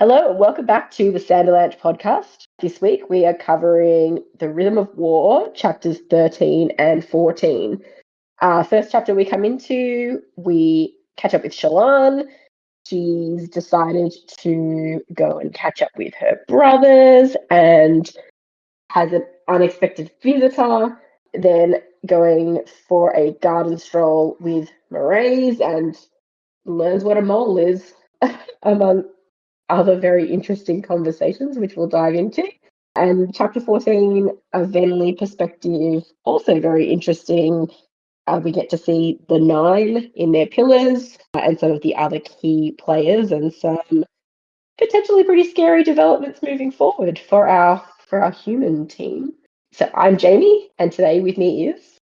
Hello, welcome back to the Sanderlanche podcast. This week we are covering The Rhythm of War, chapters 13 and 14. First chapter we come into, we catch up with Shallan. She's decided to go and catch up with her brothers and has an unexpected visitor, then going for a garden stroll with Mraize and learns what a mole is, among other very interesting conversations, which we'll dive into. And chapter 14, a Venley perspective, also very interesting. We get to see the 9 in their pillars and some of the other key players and some potentially pretty scary developments moving forward for our human team. So I'm Jamie, and today with me is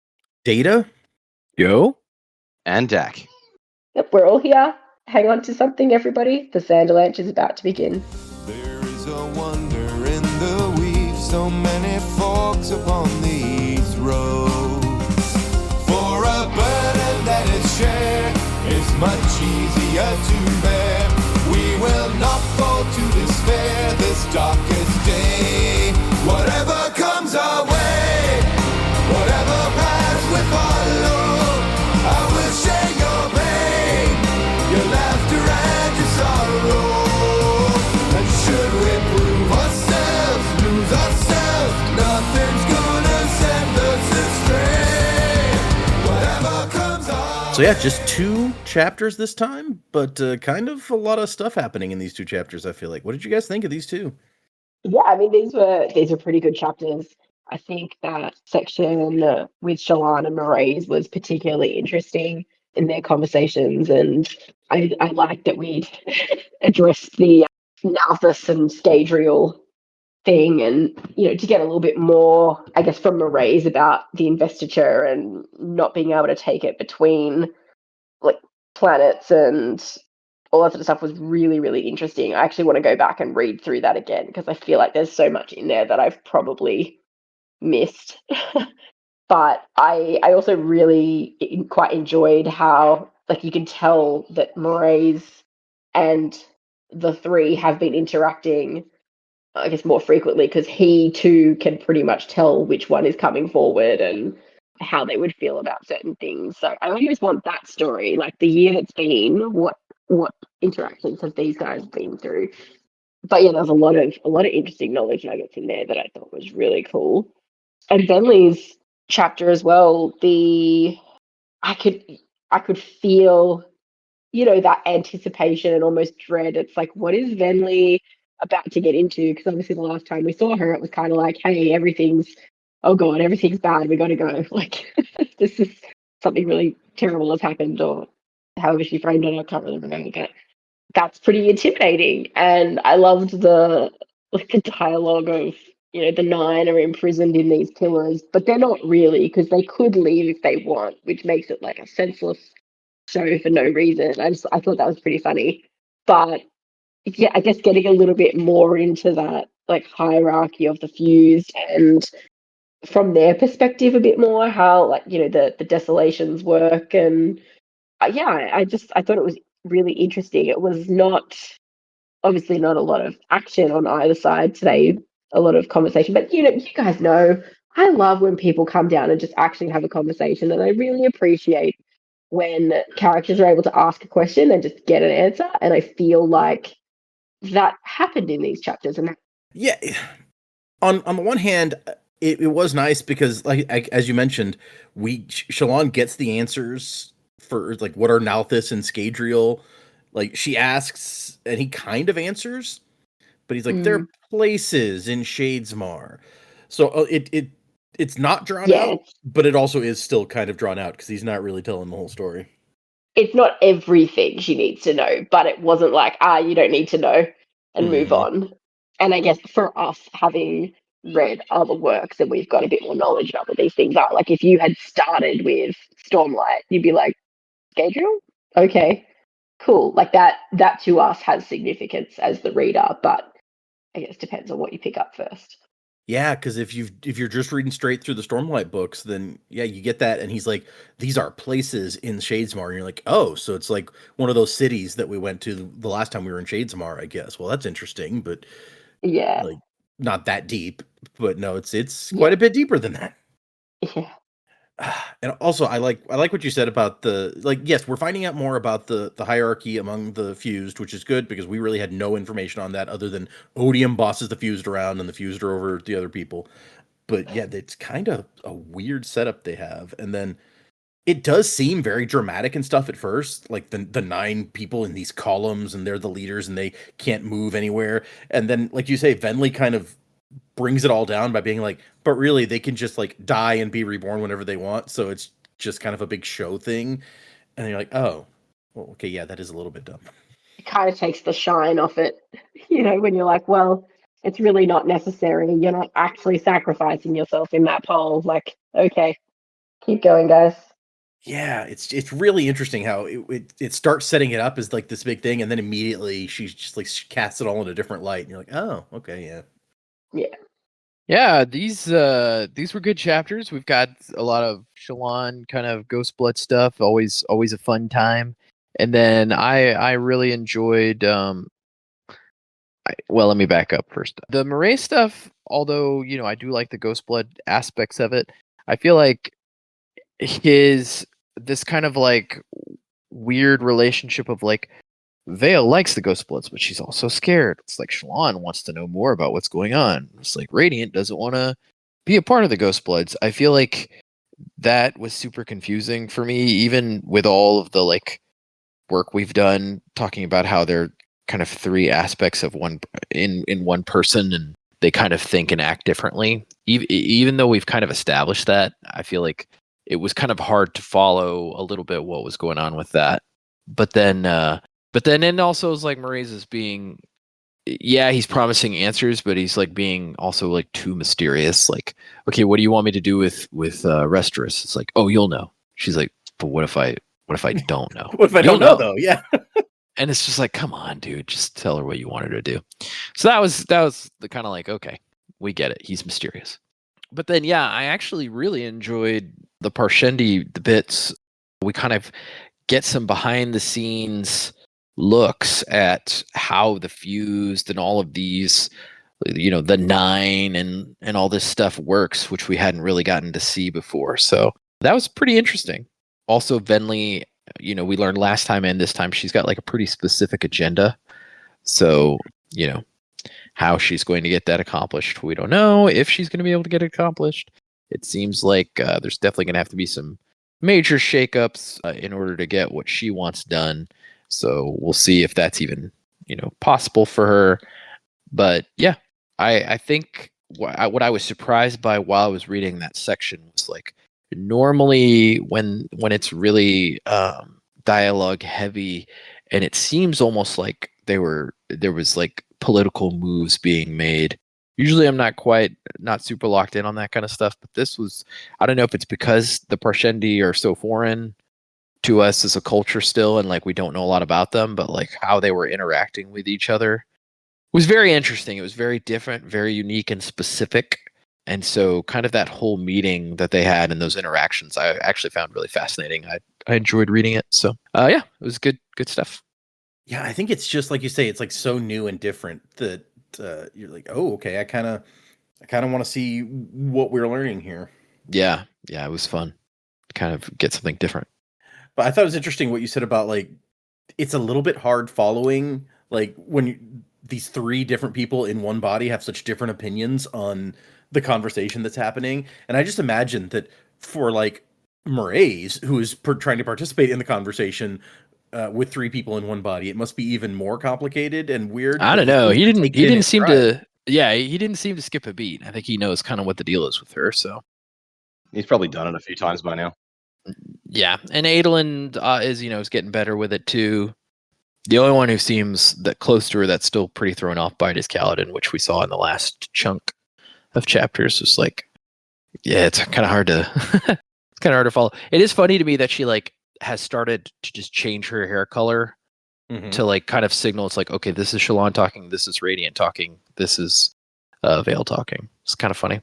Data? Yo? And Dak. Yep, we're all here. Hang on to something, everybody. The Sanderlanche is about to begin. There is a wonder in the weave, so many forks upon these roads. For a burden that is shared is much easier to bear. We will not fall to despair this darkest day. Whatever comes our way, whatever path we follow, I will share your pain, your laughter and your sorrow. And should we prove ourselves, lose ourselves, nothing's gonna send us astray. Whatever comes our So yeah, just 2 chapters this time, but kind of a lot of stuff happening in these 2 chapters, I feel like. What did you guys think of these 2? Yeah, I mean these were pretty good chapters. I think that section with Shallan and Mraize was particularly interesting in their conversations, and I like that we addressed the Nalthus and Scadrial thing, and to get a little bit more, I guess, from Mraize about the investiture and not being able to take it between like planets and all that sort of stuff was really, really interesting. I actually want to go back and read through that again because I feel like there's so much in there that I've probably missed. But I also really quite enjoyed how, like, you can tell that Mraize and the 3 have been interacting, I guess, more frequently because he too can pretty much tell which one is coming forward and how they would feel about certain things. So I always want that story, like the year that's been, what interactions have these guys been through. But yeah, there's a lot of interesting knowledge nuggets in there that I thought was really cool. And Venley's chapter as well, I could feel, that anticipation and almost dread. It's like, what is Venley about to get into? Because obviously the last time we saw her, it was kind of like, hey, oh god, everything's bad, we gotta go. Like, this is something really terrible has happened, or however she framed it, I can't really remember, but that's pretty intimidating. And I loved the dialogue of, the 9 are imprisoned in these pillars, but they're not really, because they could leave if they want, which makes it like a senseless show for no reason. I thought that was pretty funny. But yeah, I guess getting a little bit more into that like hierarchy of the fused, and from their perspective a bit more how, like, the desolations work. And yeah, I thought it was really interesting. It was not, obviously not a lot of action on either side today, a lot of conversation, but you guys know I love when people come down and just actually have a conversation, and I really appreciate when characters are able to ask a question and just get an answer, and I feel like that happened in these chapters. And Yeah, on the one hand, it was nice because, like, as you mentioned, Shallan gets the answers for, like, what are Nalthus and Scadrial. Like, she asks, and he kind of answers, but he's like, they're places in Shadesmar. So it's not drawn out, but it also is still kind of drawn out because he's not really telling the whole story. It's not everything she needs to know, but it wasn't like, you don't need to know and move on. And I guess for us, having read other works, and we've got a bit more knowledge about what these things are. Like, if you had started with Stormlight, you'd be like, Gabriel? Okay, cool. Like, that to us has significance as the reader, but I guess depends on what you pick up first. Yeah, because if you're just reading straight through the Stormlight books, then yeah, you get that, and he's like, these are places in Shadesmar, and you're like, oh, so it's like one of those cities that we went to the last time we were in Shadesmar, I guess. Well, that's interesting, but Yeah, like not that deep. But no, it's yeah, quite a bit deeper than that. yeah, And also, I like what you said about the like. Yes, we're finding out more about the hierarchy among the fused, which is good because we really had no information on that other than Odium bosses the fused around and the fused are over the other people. But yeah, it's kind of a weird setup they have, and then it does seem very dramatic and stuff at first, like the 9 people in these columns and they're the leaders and they can't move anywhere. And then, like you say, Venli kind of brings it all down by being like, but really they can just like die and be reborn whenever they want. So it's just kind of a big show thing. And you're like, oh, well, okay, yeah, that is a little bit dumb. it kind of takes the shine off it, when you're like, well, it's really not necessary. You're not actually sacrificing yourself in that poll. Like, okay, keep going, guys. Yeah, it's really interesting how it starts setting it up as like this big thing, and then immediately she's just like casts it all in a different light, and you're like, oh, okay, yeah. Yeah. Yeah, these were good chapters. We've got a lot of Shallan kind of Ghostblood stuff. Always a fun time. And then I really enjoyed. Well, let me back up first. The Mraize stuff, although I do like the Ghostblood aspects of it. I feel like this kind of like weird relationship of like Vale likes the Ghostbloods, but she's also scared. It's like Shallan wants to know more about what's going on. It's like Radiant doesn't want to be a part of the Ghostbloods. I feel like that was super confusing for me, even with all of the like work we've done talking about how they're kind of 3 aspects of one in one person, and they kind of think and act differently. Even though we've kind of established that, I feel like it was kind of hard to follow a little bit what was going on with that. But then and also it's like Mraize is being, yeah, he's promising answers, but he's like being also like too mysterious. Like, okay, what do you want me to do with Restorus? It's like, oh, you'll know. She's like, but what if I don't know? What if I don't know though? Yeah. And it's just like, come on, dude, just tell her what you want her to do. So that was the kind of like, okay, we get it. He's mysterious. But then, yeah, I actually really enjoyed the Parshendi bits. We kind of get some behind the scenes looks at how the fused and all of these, the 9 and all this stuff works, which we hadn't really gotten to see before. So that was pretty interesting. Also, Venli, we learned last time and this time she's got like a pretty specific agenda. So, how she's going to get that accomplished, we don't know. If she's going to be able to get it accomplished, it seems like there's definitely going to have to be some major shakeups in order to get what she wants done. So we'll see if that's even, possible for her. But yeah, I think what I was surprised by while I was reading that section was like, normally when it's really dialogue heavy, and it seems almost like there was like political moves being made. Usually I'm not super locked in on that kind of stuff, but this was, I don't know if it's because the Parshendi are so foreign to us as a culture still, and like we don't know a lot about them, but like how they were interacting with each other was very interesting. It was very different, very unique and specific. And so kind of that whole meeting that they had and those interactions, I actually found really fascinating. I enjoyed reading it. So yeah, it was good stuff. Yeah, I think it's just like you say, it's like so new and different that you're like, oh, okay, I kind of want to see what we're learning here. Yeah, it was fun. Kind of get something different. But I thought it was interesting what you said about like it's a little bit hard following, like when these 3 different people in one body have such different opinions on the conversation that's happening. And I just imagine that for like Mraize, who is trying to participate in the conversation with 3 people in one body, it must be even more complicated and weird. I don't know. He didn't seem to. Yeah, he didn't seem to skip a beat. I think he knows kind of what the deal is with her. So he's probably done it a few times by now. Yeah, and Adolin is getting better with it too. The only one who seems that close to her that's still pretty thrown off by it is Kaladin, which we saw in the last chunk of chapters. It's like, yeah, it's kind of hard to it's kind of hard to follow. It is funny to me that she like has started to just change her hair color to like kind of signal it's like, okay, this is Shallan talking, this is Radiant talking, this is Vale talking. It's kind of funny.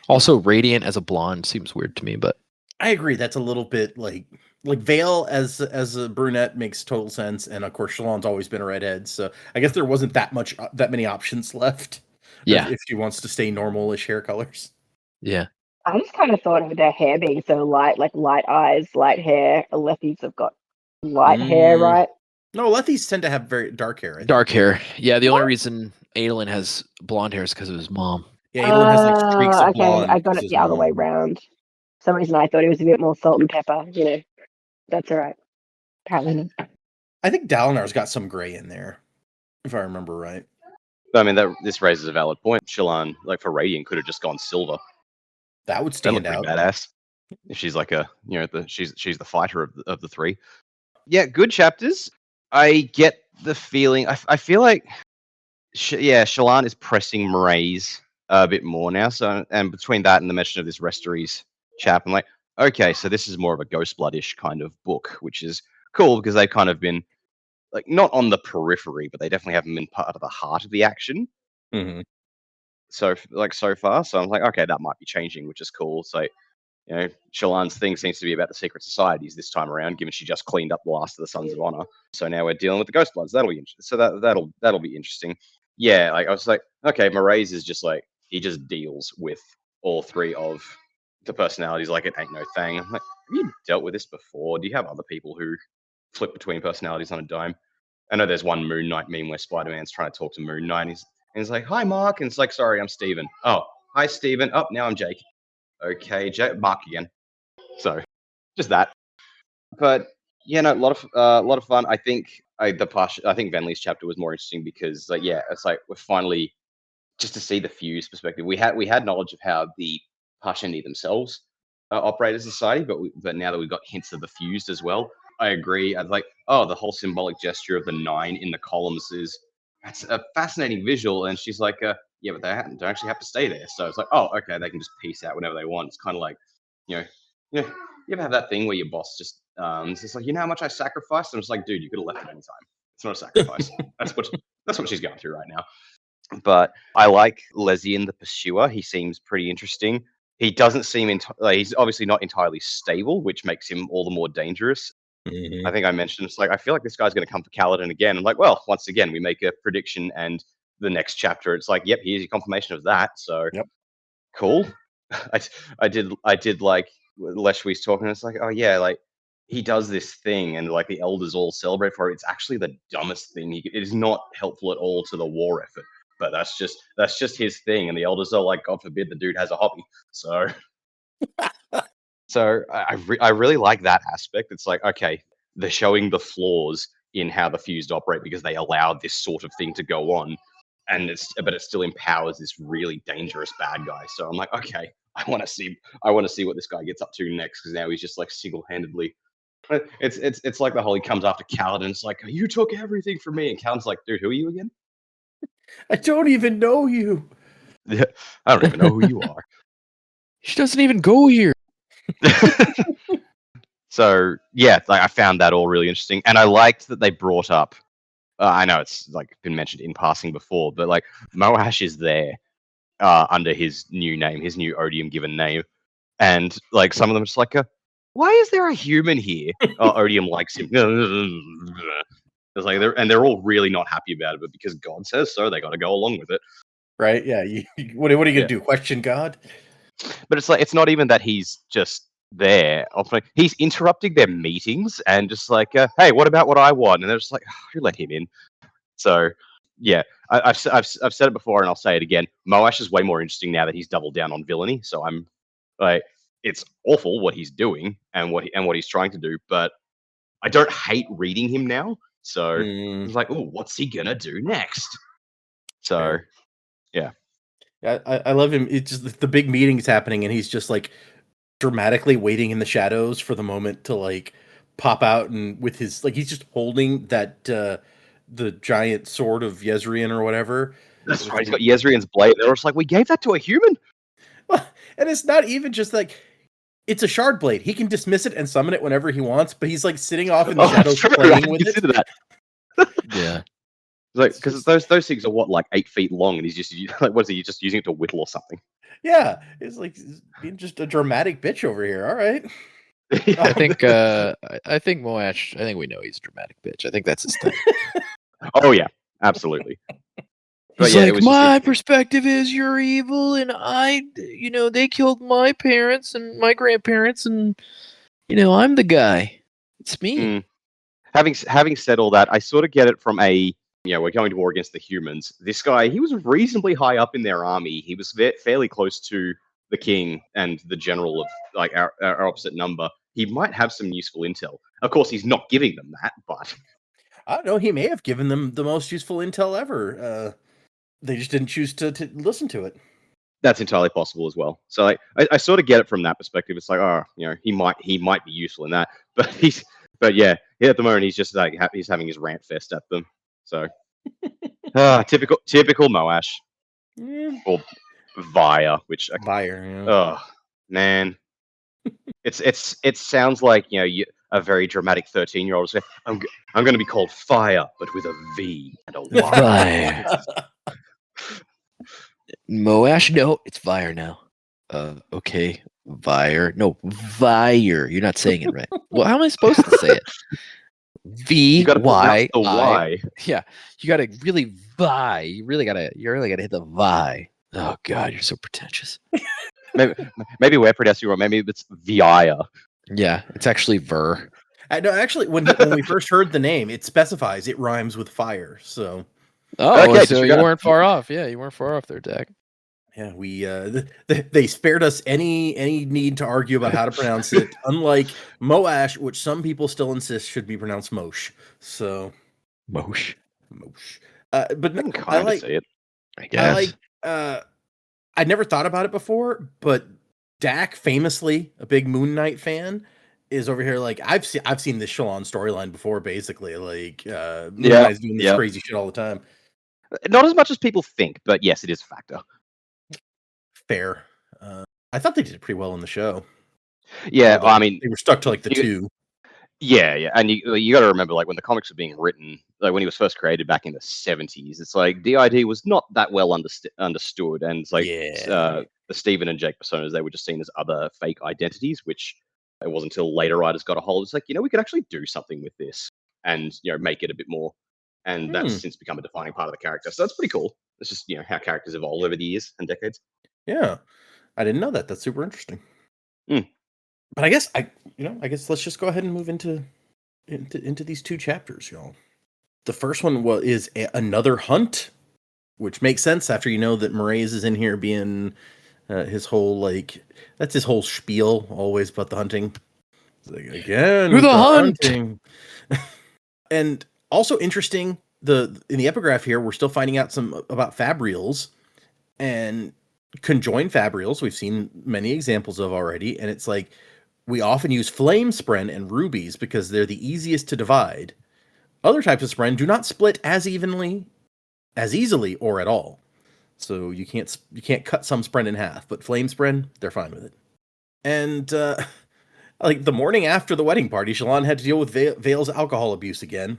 Also, Radiant as a blonde seems weird to me, but I agree. That's a little bit like Vale as a brunette makes total sense, and of course Shallan's always been a redhead, so I guess there wasn't that many options left. Yeah. If she wants to stay normal-ish hair colors. Yeah. I just kind of thought of their hair being so light, like light eyes, light hair. Lethies have got light hair, right? No, Lethies tend to have very dark hair. Dark hair. Yeah, the only reason Adolin has blonde hair is because of his mom. Yeah, Adolin has like streaks of blonde. I got it the other way round. For some reason I thought he was a bit more salt and pepper, That's all right. Apparently not. I think Dalinar's got some gray in there, if I remember right. I mean, this raises a valid point. Shallan, like for Radiant, could have just gone silver. That would stand out. Badass. If she's like she's the fighter of the three. Yeah, good chapters. I get the feeling. I feel like, Shallan is pressing Mraize a bit more now. So, and between that and the mention of this Restories chap, I'm like, okay, so this is more of a Ghostblood-ish kind of book, which is cool because they've kind of been like not on the periphery, but they definitely haven't been part of the heart of the action. Mm-hmm. So far, so I'm like, okay, that might be changing, which is cool. So, Shallan's thing seems to be about the secret societies this time around, given she just cleaned up the last of the Sons of Honor. So now we're dealing with the Ghostbloods. That'll be interesting. So that'll be interesting. Yeah, like I was like, okay, Mraize is just like he just deals with all three of the personalities like it ain't no thing. I'm like, have you dealt with this before? Do you have other people who flip between personalities on a dime? I know there's one Moon Knight meme where Spider-Man's trying to talk to Moon Knight, and he's like, "Hi, Mark," and it's like, "Sorry, I'm Steven." "Oh, hi, Steven." "Oh, now I'm Jake." "Okay, Mark again." So, just that. But yeah, no, a lot of fun. I think I think Venli's chapter was more interesting because, it's like we're finally just to see the Fuse perspective. We had knowledge of how the Parshendi themselves operate as a society, but now that we've got hints of the Fused as well, I agree. I was like, the whole symbolic gesture of the 9 in the columns that's a fascinating visual. And she's like, yeah, but they don't actually have to stay there. So it's like, oh, okay, they can just peace out whenever they want. It's kind of like, you ever have that thing where your boss just it's just like, you know how much I sacrificed? I'm just like, dude, you could have left at any time. It's not a sacrifice. That's what she's going through right now. But I like Lezian the Pursuer. He seems pretty interesting. He doesn't seem he's obviously not entirely stable, which makes him all the more dangerous. Mm-hmm. I think I mentioned it's like I feel like this guy's going to come for Kaladin again. I'm like, well, once again, we make a prediction, and the next chapter, it's like, yep, here's your confirmation of that. So, yep, cool. I did like Leshwe's talking. It's like, oh yeah, like he does this thing, and like the elders all celebrate for it. It's actually the dumbest thing. It is not helpful at all to the war effort. But that's just his thing, and the elders are like, God forbid the dude has a hobby. So, I really like that aspect. It's like, okay, they're showing the flaws in how the Fused operate because they allowed this sort of thing to go on, but it still empowers this really dangerous bad guy. So I'm like, okay, I want to see what this guy gets up to next because now he's just like single-handedly. It's like the whole he comes after Kaladin. It's like, you took everything from me, and Kaladin's like, dude, who are you again? I don't even know you. Yeah, I don't even know who you are. She doesn't even go here. So yeah, like I found that all really interesting, and I liked that they brought up. I know it's like been mentioned in passing before, but like Moash is there under his new name, his new Odium given name, and like some of them are just like, why is there a human here? Odium likes him. It's like they're all really not happy about it, but because God says so, they got to go along with it. Right? Yeah. What are you gonna do? Question God? But it's like it's not even that he's just there. He's interrupting their meetings and just like, hey, what about what I want? And they're just like, you let him in. So yeah, I've said it before and I'll say it again. Moash is way more interesting now that he's doubled down on villainy. So I'm like, it's awful what he's doing and what he's trying to do, but I don't hate reading him now. So it's like, oh, what's he gonna do next? So yeah. I love him. It's just the big meeting's happening and he's just like dramatically waiting in the shadows for the moment to like pop out, and with his like he's just holding that the giant sword of Yezrian or whatever. That's right, he's got Yezrian's blade. They're just like, we gave that to a human. And it's not even just like it's a shard blade. He can dismiss it and summon it whenever he wants, but he's like sitting off in the shadows playing with it. That. Yeah. Like, because those things are what, like 8 feet long, and he's just like, what is he just using it to whittle or something? Yeah, it's like being just a dramatic bitch over here. All right. I think Moash. I think we know he's a dramatic bitch. I think that's his thing. Oh yeah, absolutely. He's yeah, it like, was my perspective is you're evil, and they killed my parents and my grandparents, and I'm the guy. It's me. Having said all that, I sort of get it from we're going to war against the humans. This guy, he was reasonably high up in their army. He was fairly close to the king and the general of like our opposite number. He might have some useful intel. Of course, he's not giving them that, but I don't know. He may have given them the most useful intel ever. They just didn't choose to listen to it. that's entirely possible as well. So like, I sort of get it from that perspective. It's like, oh, he might be useful in that, but at the moment he's just like he's having his rant fest at them. So typical Moash or Vire, which Vire. Yeah. oh man, it sounds like a very dramatic 13-year-old say, I'm going to be called Fire, but with a V and a Y. Fire. Moash, no, it's Vire now. Okay, Vire. No, Vire. You're not saying it right. Well, how am I supposed to say it? V You got to Y pronounce the I. Y. Yeah, you got to really Vi. You really got to hit the Vi. Oh God, you're so pretentious. Maybe we're pronouncing wrong. Maybe it's Via. Yeah, it's actually Ver. No, actually, when we first heard the name, it specifies it rhymes with fire. So, okay, so you weren't far off. Yeah, you weren't far off there, Dak. Yeah, we they spared us any need to argue about how to pronounce it. Unlike Moash, which some people still insist should be pronounced Mosh. So, Mosh. But I can kind of say it. I guess. I'd never thought about it before, but Dak, famously a big Moon Knight fan, is over here like I've seen this Shallan storyline before. Basically, like Moon Knight's doing this crazy shit all the time. Not as much as people think, but yes, it is a factor. Fair. I thought they did it pretty well in the show. Yeah, I mean, they were stuck to like the two. Yeah, and you got to remember, like when the comics were being written, like when he was first created back in the 70s, it's like DID was not that well understood, and it's like the Stephen and Jake personas, they were just seen as other fake identities, which it wasn't until later writers got a hold. It's like we could actually do something with this and make it a bit more, and that's since become a defining part of the character. So that's pretty cool. It's just how characters evolve over the years and decades. Yeah, I didn't know that. That's super interesting. But I guess I guess let's just go ahead and move into these two chapters, y'all. The first one is another hunt, which makes sense after that Mraize is in here being his whole that's his whole spiel always about the hunting. It's like, again, the hunting. And also interesting, in the epigraph here, we're still finding out some about fabrials and conjoined fabrials. We've seen many examples of already, and it's like we often use flame spren and rubies because they're the easiest to divide. Other types of spren do not split as evenly, as easily, or at all. So you can't cut some spren in half, but flame spren, they're fine with it. And like the morning after the wedding party, Shallan had to deal with Vale's alcohol abuse again.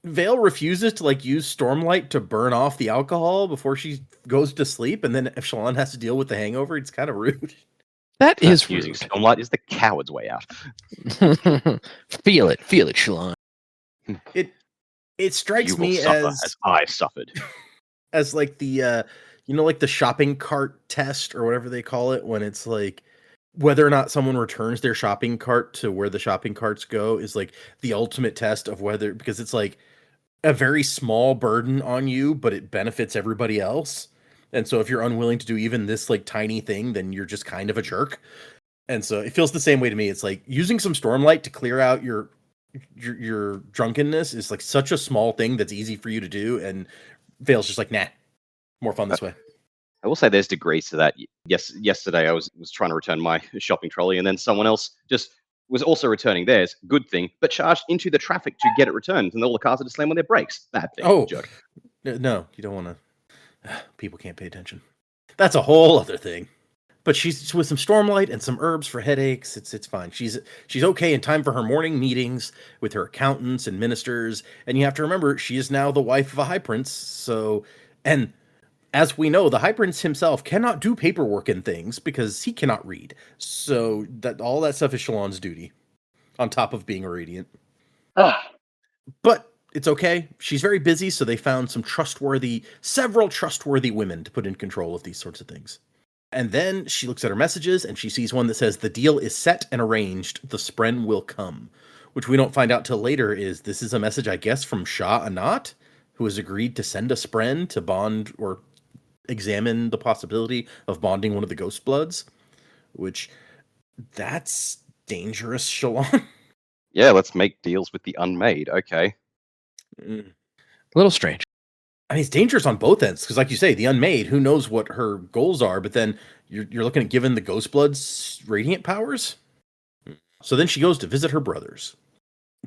Vale refuses to use Stormlight to burn off the alcohol before she goes to sleep, and then if Shallan has to deal with the hangover, it's kind of rude. That is rude. Using Stormlight is the coward's way out. Feel it, Shallan. It strikes me as I suffered. As the the shopping cart test or whatever they call it, when it's like whether or not someone returns their shopping cart to where the shopping carts go is the ultimate test of whether, because it's a very small burden on you, but it benefits everybody else. And so if you're unwilling to do even this tiny thing, then you're just kind of a jerk. And so it feels the same way to me. It's like using some Stormlight to clear out your drunkenness is such a small thing that's easy for you to do. And Vale's just nah, more fun this way. I will say there's degrees to that. Yes, yesterday I was trying to return my shopping trolley, and then someone else just was also returning theirs. Good thing, but charged into the traffic to get it returned, and all the cars had to slam on their brakes. Bad thing. Oh, jerk. No, you don't want to. People can't pay attention. That's a whole other thing. But she's with some Stormlight and some herbs for headaches. It's fine. She's okay in time for her morning meetings with her accountants and ministers. And you have to remember, she is now the wife of a high prince. So, and as we know, the high prince himself cannot do paperwork and things because he cannot read. So that all that stuff is Shallan's duty, on top of being a radiant. But it's okay. She's very busy, so they found several trustworthy women to put in control of these sorts of things. And then she looks at her messages, and she sees one that says, "The deal is set and arranged. The spren will come." Which we don't find out till later this is a message, I guess, from Shah Anat, who has agreed to send a spren to bond or examine the possibility of bonding one of the Ghostbloods. Which, that's dangerous, Shallan. Yeah, let's make deals with the unmade. Okay. A little strange. I mean, it's dangerous on both ends because, like you say, the unmade, who knows what her goals are, but then you're looking at giving the Ghostbloods radiant powers. So then she goes to visit her brothers.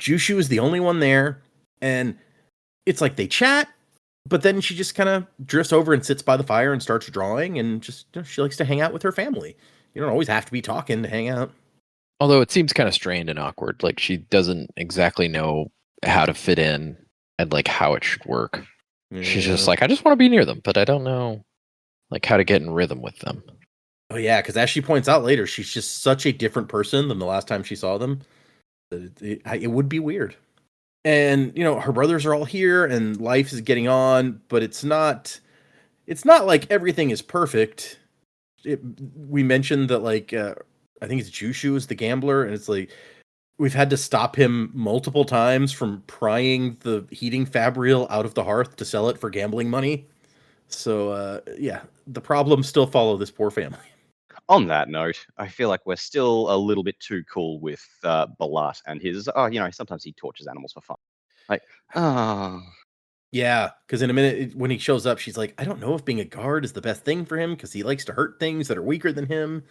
Jushu is the only one there, and it's like they chat, but then she just kind of drifts over and sits by the fire and starts drawing, and just she likes to hang out with her family. You don't always have to be talking to hang out. Although it seems kind of strained and awkward, like she doesn't exactly know how to fit in and like how it should work. She's just like, I just want to be near them, but I don't know like how to get in rhythm with them. Oh yeah, because as she points out later, she's just such a different person than the last time she saw them. It would be weird. And her brothers are all here, and life is getting on, but it's not like everything is perfect. We mentioned that I think it's Jushu is the gambler, and it's like we've had to stop him multiple times from prying the heating fabrial out of the hearth to sell it for gambling money. So, yeah, the problems still follow this poor family. On that note, I feel like we're still a little bit too cool with Balat and his, sometimes he tortures animals for fun. Yeah, because in a minute, when he shows up, she's like, I don't know if being a guard is the best thing for him because he likes to hurt things that are weaker than him.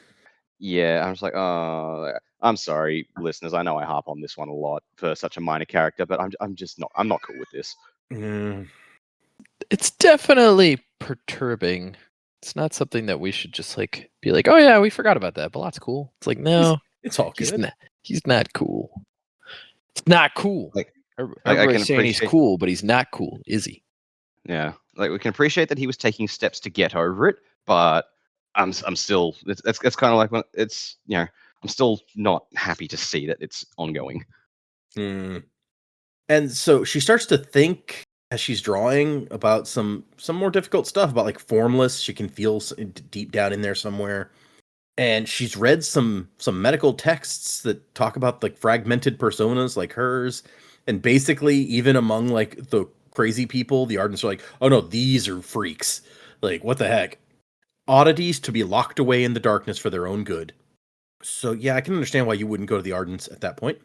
Yeah, I'm just like, I'm sorry, listeners. I know I harp on this one a lot for such a minor character, but I'm just not. I'm not cool with this. It's definitely perturbing. It's not something that we should just be like, oh yeah, we forgot about that. Balat's cool. It's like, no, it's all good. He's not cool. It's not cool. Everybody's saying he's cool, but he's not cool, is he? Yeah, we can appreciate that he was taking steps to get over it, but I'm still it's kind of like when it's I'm still not happy to see that it's ongoing. And so she starts to think as she's drawing about some more difficult stuff about formless. She can feel deep down in there somewhere, and she's read some medical texts that talk about fragmented personas like hers, and basically even among the crazy people, the Ardents are like, oh no, these are freaks. What the heck? Oddities to be locked away in the darkness for their own good. So yeah, I can understand why you wouldn't go to the Ardents at that point.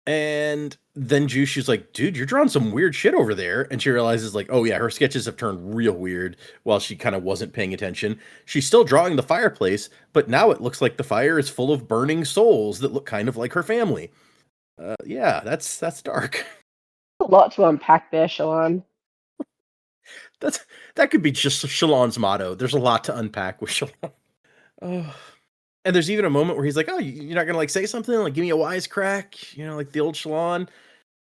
And then Jushu's like, dude, you're drawing some weird shit over there. And she realizes oh yeah, her sketches have turned real weird while she kind of wasn't paying attention. She's still drawing the fireplace, but now it looks like the fire is full of burning souls that look kind of like her family. Yeah, that's dark. A lot to unpack there, Shallan. That could be just Shallan's motto. There's a lot to unpack with Shallan. Oh. And there's even a moment where he's like, oh, you're not going to say something? Give me a wisecrack, the old Shallan.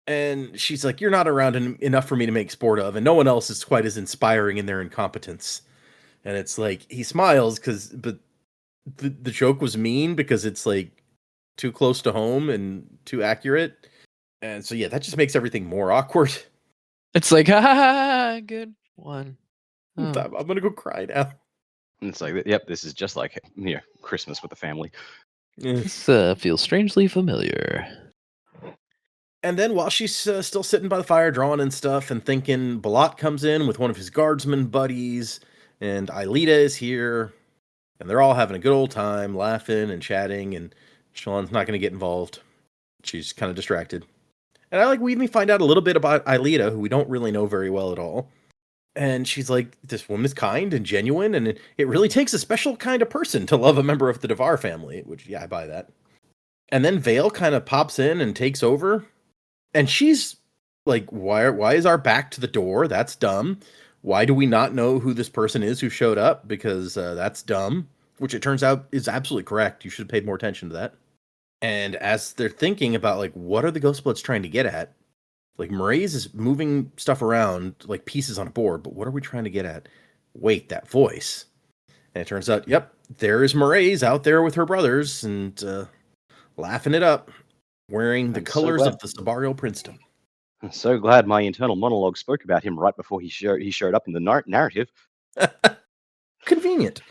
And she's like, you're not around enough for me to make sport of, and no one else is quite as inspiring in their incompetence. And it's he smiles but the joke was mean because it's too close to home and too accurate. And so, yeah, that just makes everything more awkward. It's like, ha, good one. Oh. I'm going to go cry now. And it's yep, this is just Christmas with the family. This feels strangely familiar. And then while she's still sitting by the fire drawing and stuff and thinking, Balat comes in with one of his guardsman buddies, and Aelita is here, and they're all having a good old time, laughing and chatting, and Shallan's not going to get involved. She's kind of distracted. And we even find out a little bit about Aelita, who we don't really know very well at all. And she's like, this woman is kind and genuine, and it really takes a special kind of person to love a member of the Devar family, which, yeah, I buy that. And then Vale kind of pops in and takes over, and she's like, why is our back to the door? That's dumb. Why do we not know who this person is who showed up? Because that's dumb. which it turns out is absolutely correct. You should have paid more attention to that. And as they're thinking about like what are the Ghostbloods trying to get at, like Mraize is moving stuff around like pieces on a board, but what are we trying to get at? Wait, that voice. And it turns out, yep, there is Mraize out there with her brothers and laughing it up, wearing the colors of the Sabarial princedom. I'm so glad my internal monologue spoke about him right before he showed up in the narrative. Convenient.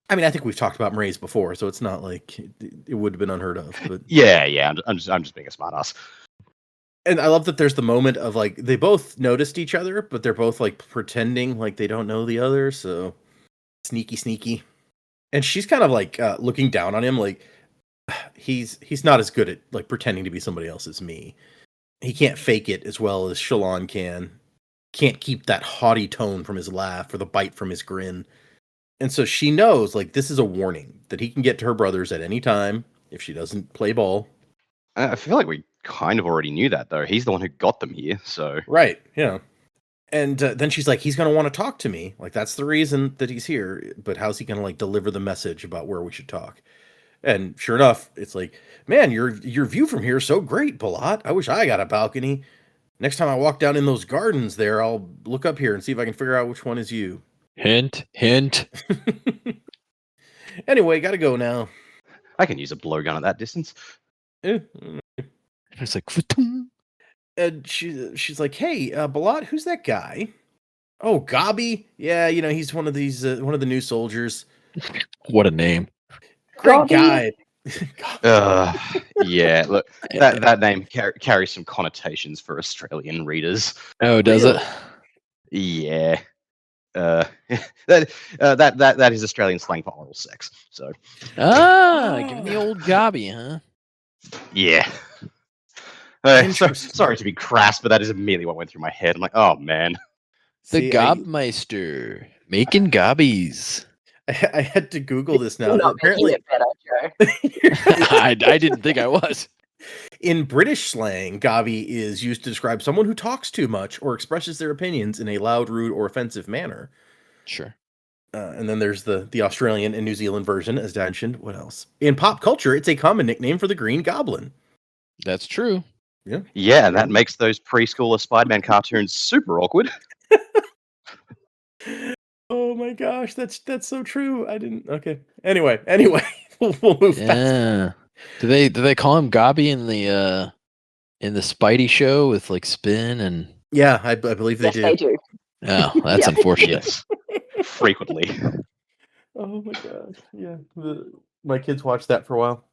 I mean, I think we've talked about Mraize before, so it's not like it would have been unheard of. But yeah, I'm just being a smartass. And I love that there's the moment of like they both noticed each other, but they're both like pretending like they don't know the other. So sneaky. And she's kind of like looking down on him, like he's not as good at like pretending to be somebody else as me. He can't fake it as well as Shallan can. Can't keep that haughty tone from his laugh or the bite from his grin. And so she knows, like, this is a warning that he can get to her brothers at any time if she doesn't play ball. I feel like we kind of already knew that, though. He's the one who got them here, so... Right, yeah. And then she's like, he's going to want to talk to me. Like, that's the reason that he's here. But how's he going to, like, deliver the message about where we should talk? And sure enough, it's like, man, your view from here is so great, Balat. I wish I got a balcony. Next time I walk down in those gardens there, I'll look up here and see if I can figure out which one is you. Hint. Anyway, gotta go now. I can use a blowgun at that distance. It's like, And she's like, hey, Balat, who's that guy? Oh, Gabi? Yeah, he's one of these, one of the new soldiers. what a name. Great guy. Yeah, look, that name carries some connotations for Australian readers. Oh, does it? Yeah. That is Australian slang for oral sex. So. Give me the old Gabi, huh? Yeah. Sorry to be crass, but that is immediately what went through my head. I'm like, oh man. The Gobmeister making gobbies. I had to Google this now. Not Apparently, it better, Joe. I didn't think I was. In British slang, Gabi is used to describe someone who talks too much or expresses their opinions in a loud, rude, or offensive manner. Sure. And then there's the Australian and New Zealand version, as mentioned. What else? In pop culture, it's a common nickname for the Green Goblin. That's true. Yeah. Yeah, and that makes those preschooler Spider-Man cartoons super awkward. Oh my gosh, that's so true. I didn't. Okay. Anyway, we'll move past. Do they call him Gabi in the Spidey show with like Spin and? Yeah, I believe they Yes, do. they do. Oh, that's unfortunate. Yes. Frequently. Oh my gosh. Yeah. My kids watched that for a while.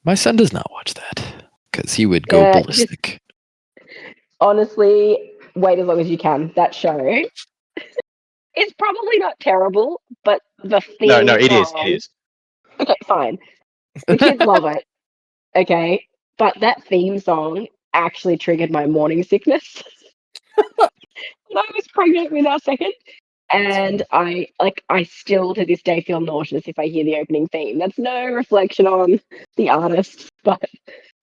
My son does not watch that because he would go ballistic. Honestly, wait as long as you can. That show. It's probably not terrible, but the theme. No, it is. It is. Okay, fine. The kids love it. Okay, but that theme song actually triggered my morning sickness. I was pregnant with our second, and I still to this day feel nauseous if I hear the opening theme. That's no reflection on the artist, but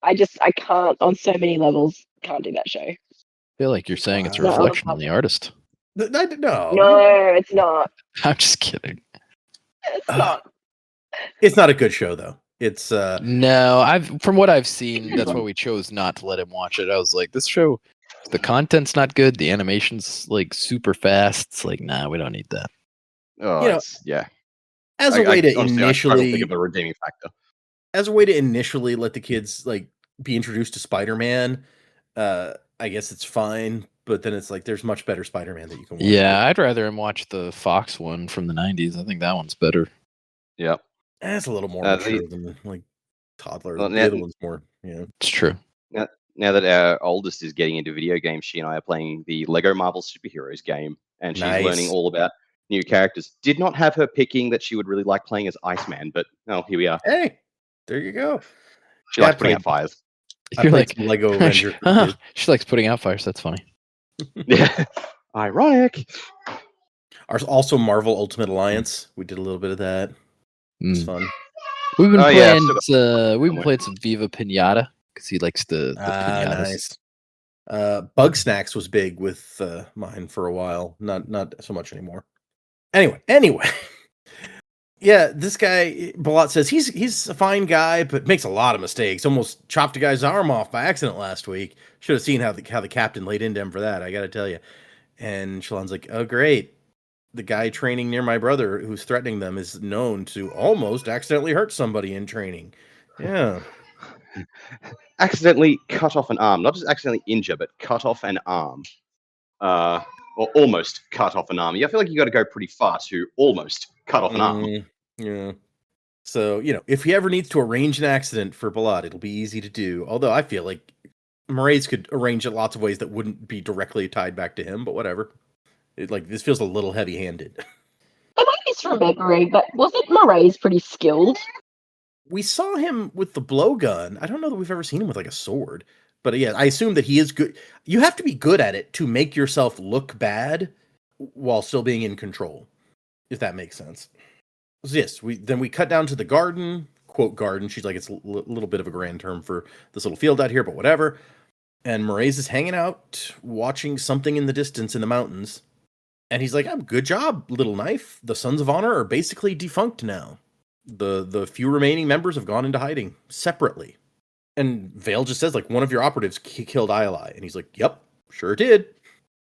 I can't on so many levels. Can't do that show. I feel like you're saying it's a No. reflection on the artist. No, It's not. I'm just kidding. It's not. It's not a good show though. It's No, from what I've seen, that's why we chose not to let him watch it. I was like, this show, the content's not good. The animation's like super fast. It's like, nah, we don't need that. Oh, yeah. As a way to honestly, initially think of the redeeming factor. As a way to initially let the kids like be introduced to Spider-Man, I guess it's fine. But then it's like there's much better Spider-Man that you can watch. Yeah, I'd rather him watch the Fox one from the 90s. I think that one's better. Yeah. That's a little more mature than like toddler. Well, the other one's more, It's true. Now that our oldest is getting into video games, she and I are playing the Lego Marvel Superheroes game, and she's learning all about new characters. Did not have her picking that she would really like playing as Iceman, but here we are. Hey, there you go. She likes putting out fires. You're like Lego Avengers. she likes putting out fires. That's funny. Yeah, ironic. Also, Marvel Ultimate Alliance. We did a little bit of that. It's fun. We've been playing. We've been playing some Viva Pinata because he likes the pinatas. Nice. Bug Snacks was big with mine for a while. Not so much anymore. Anyway. Yeah, this guy, Balat says he's a fine guy, but makes a lot of mistakes. Almost chopped a guy's arm off by accident last week. Should have seen how the captain laid into him for that, I gotta tell you. And Shallan's like, oh, great. The guy training near my brother who's threatening them is known to almost accidentally hurt somebody in training. Yeah. Accidentally cut off an arm. Not just accidentally injure, but cut off an arm. Or almost cut off an arm. I feel like you got to go pretty far to almost cut off an arm. Yeah. So, if he ever needs to arrange an accident for Balad, it'll be easy to do. Although I feel like Mraize could arrange it lots of ways that wouldn't be directly tied back to him, but whatever. This feels a little heavy-handed. I might be misremembering, but wasn't Mraize pretty skilled? We saw him with the blowgun. I don't know that we've ever seen him with like a sword. But yeah, I assume that he is good. You have to be good at it to make yourself look bad while still being in control, if that makes sense. So yes, we cut down to the garden, quote garden. She's like, it's a little bit of a grand term for this little field out here, but whatever. And Mraize is hanging out, watching something in the distance in the mountains. And he's like, oh, good job, little knife. The Sons of Honor are basically defunct now. The few remaining members have gone into hiding separately. And Vale just says, like, one of your operatives killed Iali. And he's like, yep, sure did.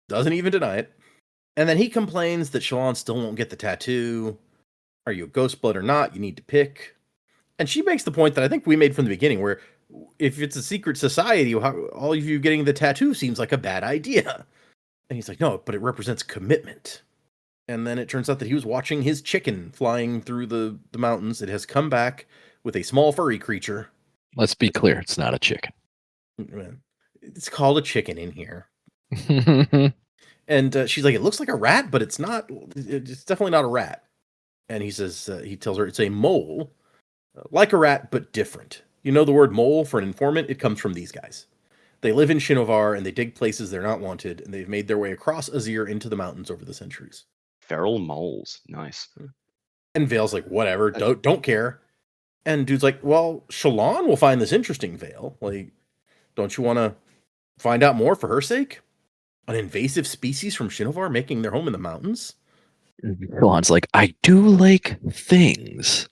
Doesn't even deny it. And then he complains that Shallan still won't get the tattoo. Are you a Ghostblood or not? You need to pick. And she makes the point that I think we made from the beginning, where if it's a secret society, all of you getting the tattoo seems like a bad idea. And he's like, no, but it represents commitment. And then it turns out that he was watching his chicken flying through the mountains. It has come back with a small furry creature. Let's be clear, it's not a chicken. It's called a chicken in here. And she's like, it looks like a rat, but it's not. It's definitely not a rat. And he says, he tells her it's a mole, like a rat, but different. You know the word mole for an informant? It comes from these guys. They live in Shinovar, and they dig places they're not wanted, and they've made their way across Azir into the mountains over the centuries. Feral moles. Nice. And Vale's like, whatever, don't care. And dude's like, well, Shallan will find this interesting, Vale. Like, don't you want to find out more for her sake? An invasive species from Shinovar making their home in the mountains? Shallan's like, I do like things.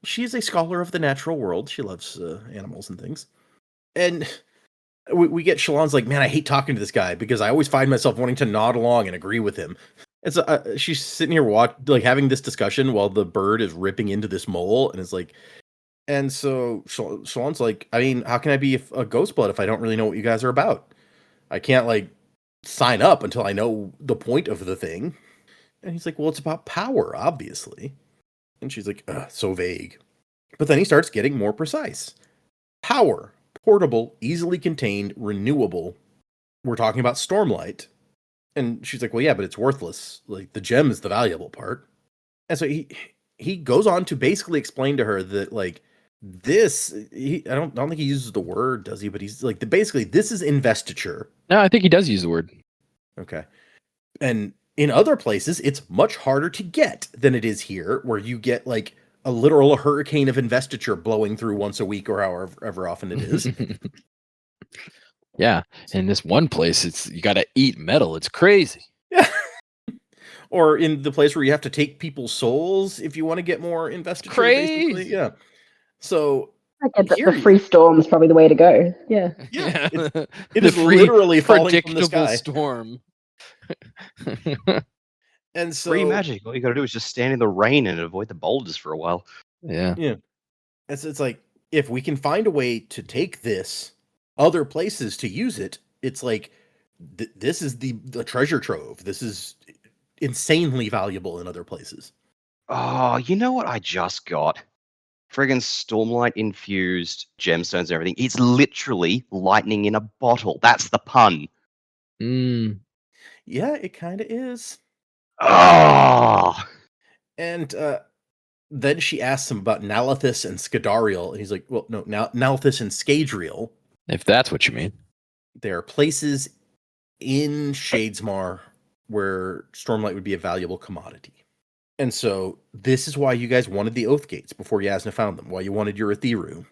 She is a scholar of the natural world. She loves animals and things. And we get Shallan's like, man, I hate talking to this guy because I always find myself wanting to nod along and agree with him. And so she's sitting here having this discussion while the bird is ripping into this mole, and it's like, and so Shallan's like, I mean, how can I be a Ghostblood if I don't really know what you guys are about? I can't like sign up until I know the point of the thing. And he's like, well, it's about power, obviously. And she's like, so vague. But then he starts getting more precise. Power, portable, easily contained, renewable. We're talking about Stormlight. And she's like, well, yeah, but it's worthless. Like, the gem is the valuable part. And so he goes on to basically explain to her that, like, this, I don't think he uses the word, does he? But he's like, basically, this is investiture. No, I think he does use the word. Okay. And in other places, it's much harder to get than it is here, where you get, like, a literal hurricane of investiture blowing through once a week or however often it is. Yeah, in this one place, you got to eat metal. It's crazy. Yeah. Or in the place where you have to take people's souls if you want to get more investiture. Crazy. Basically. Yeah. So the free storm is probably the way to go. Yeah. Yeah. It is literally falling from the sky. Storm. And so free magic. All you got to do is just stand in the rain and avoid the boulders for a while. Yeah. Yeah. It's like, if we can find a way to take this other places to use it, it's like this is the treasure trove. This is insanely valuable in other places. Oh, you know what I just got? Friggin' Stormlight infused gemstones and everything. It's literally lightning in a bottle. That's the pun. Yeah, it kind of is. Oh. And then she asks him about Nalithis and Scadarial, and he's like, well, no, Nalithis and Scadrial. If that's what you mean. There are places in Shadesmar where Stormlight would be a valuable commodity. And so this is why you guys wanted the Oath Gates before Yasna found them, why you wanted your Etheru.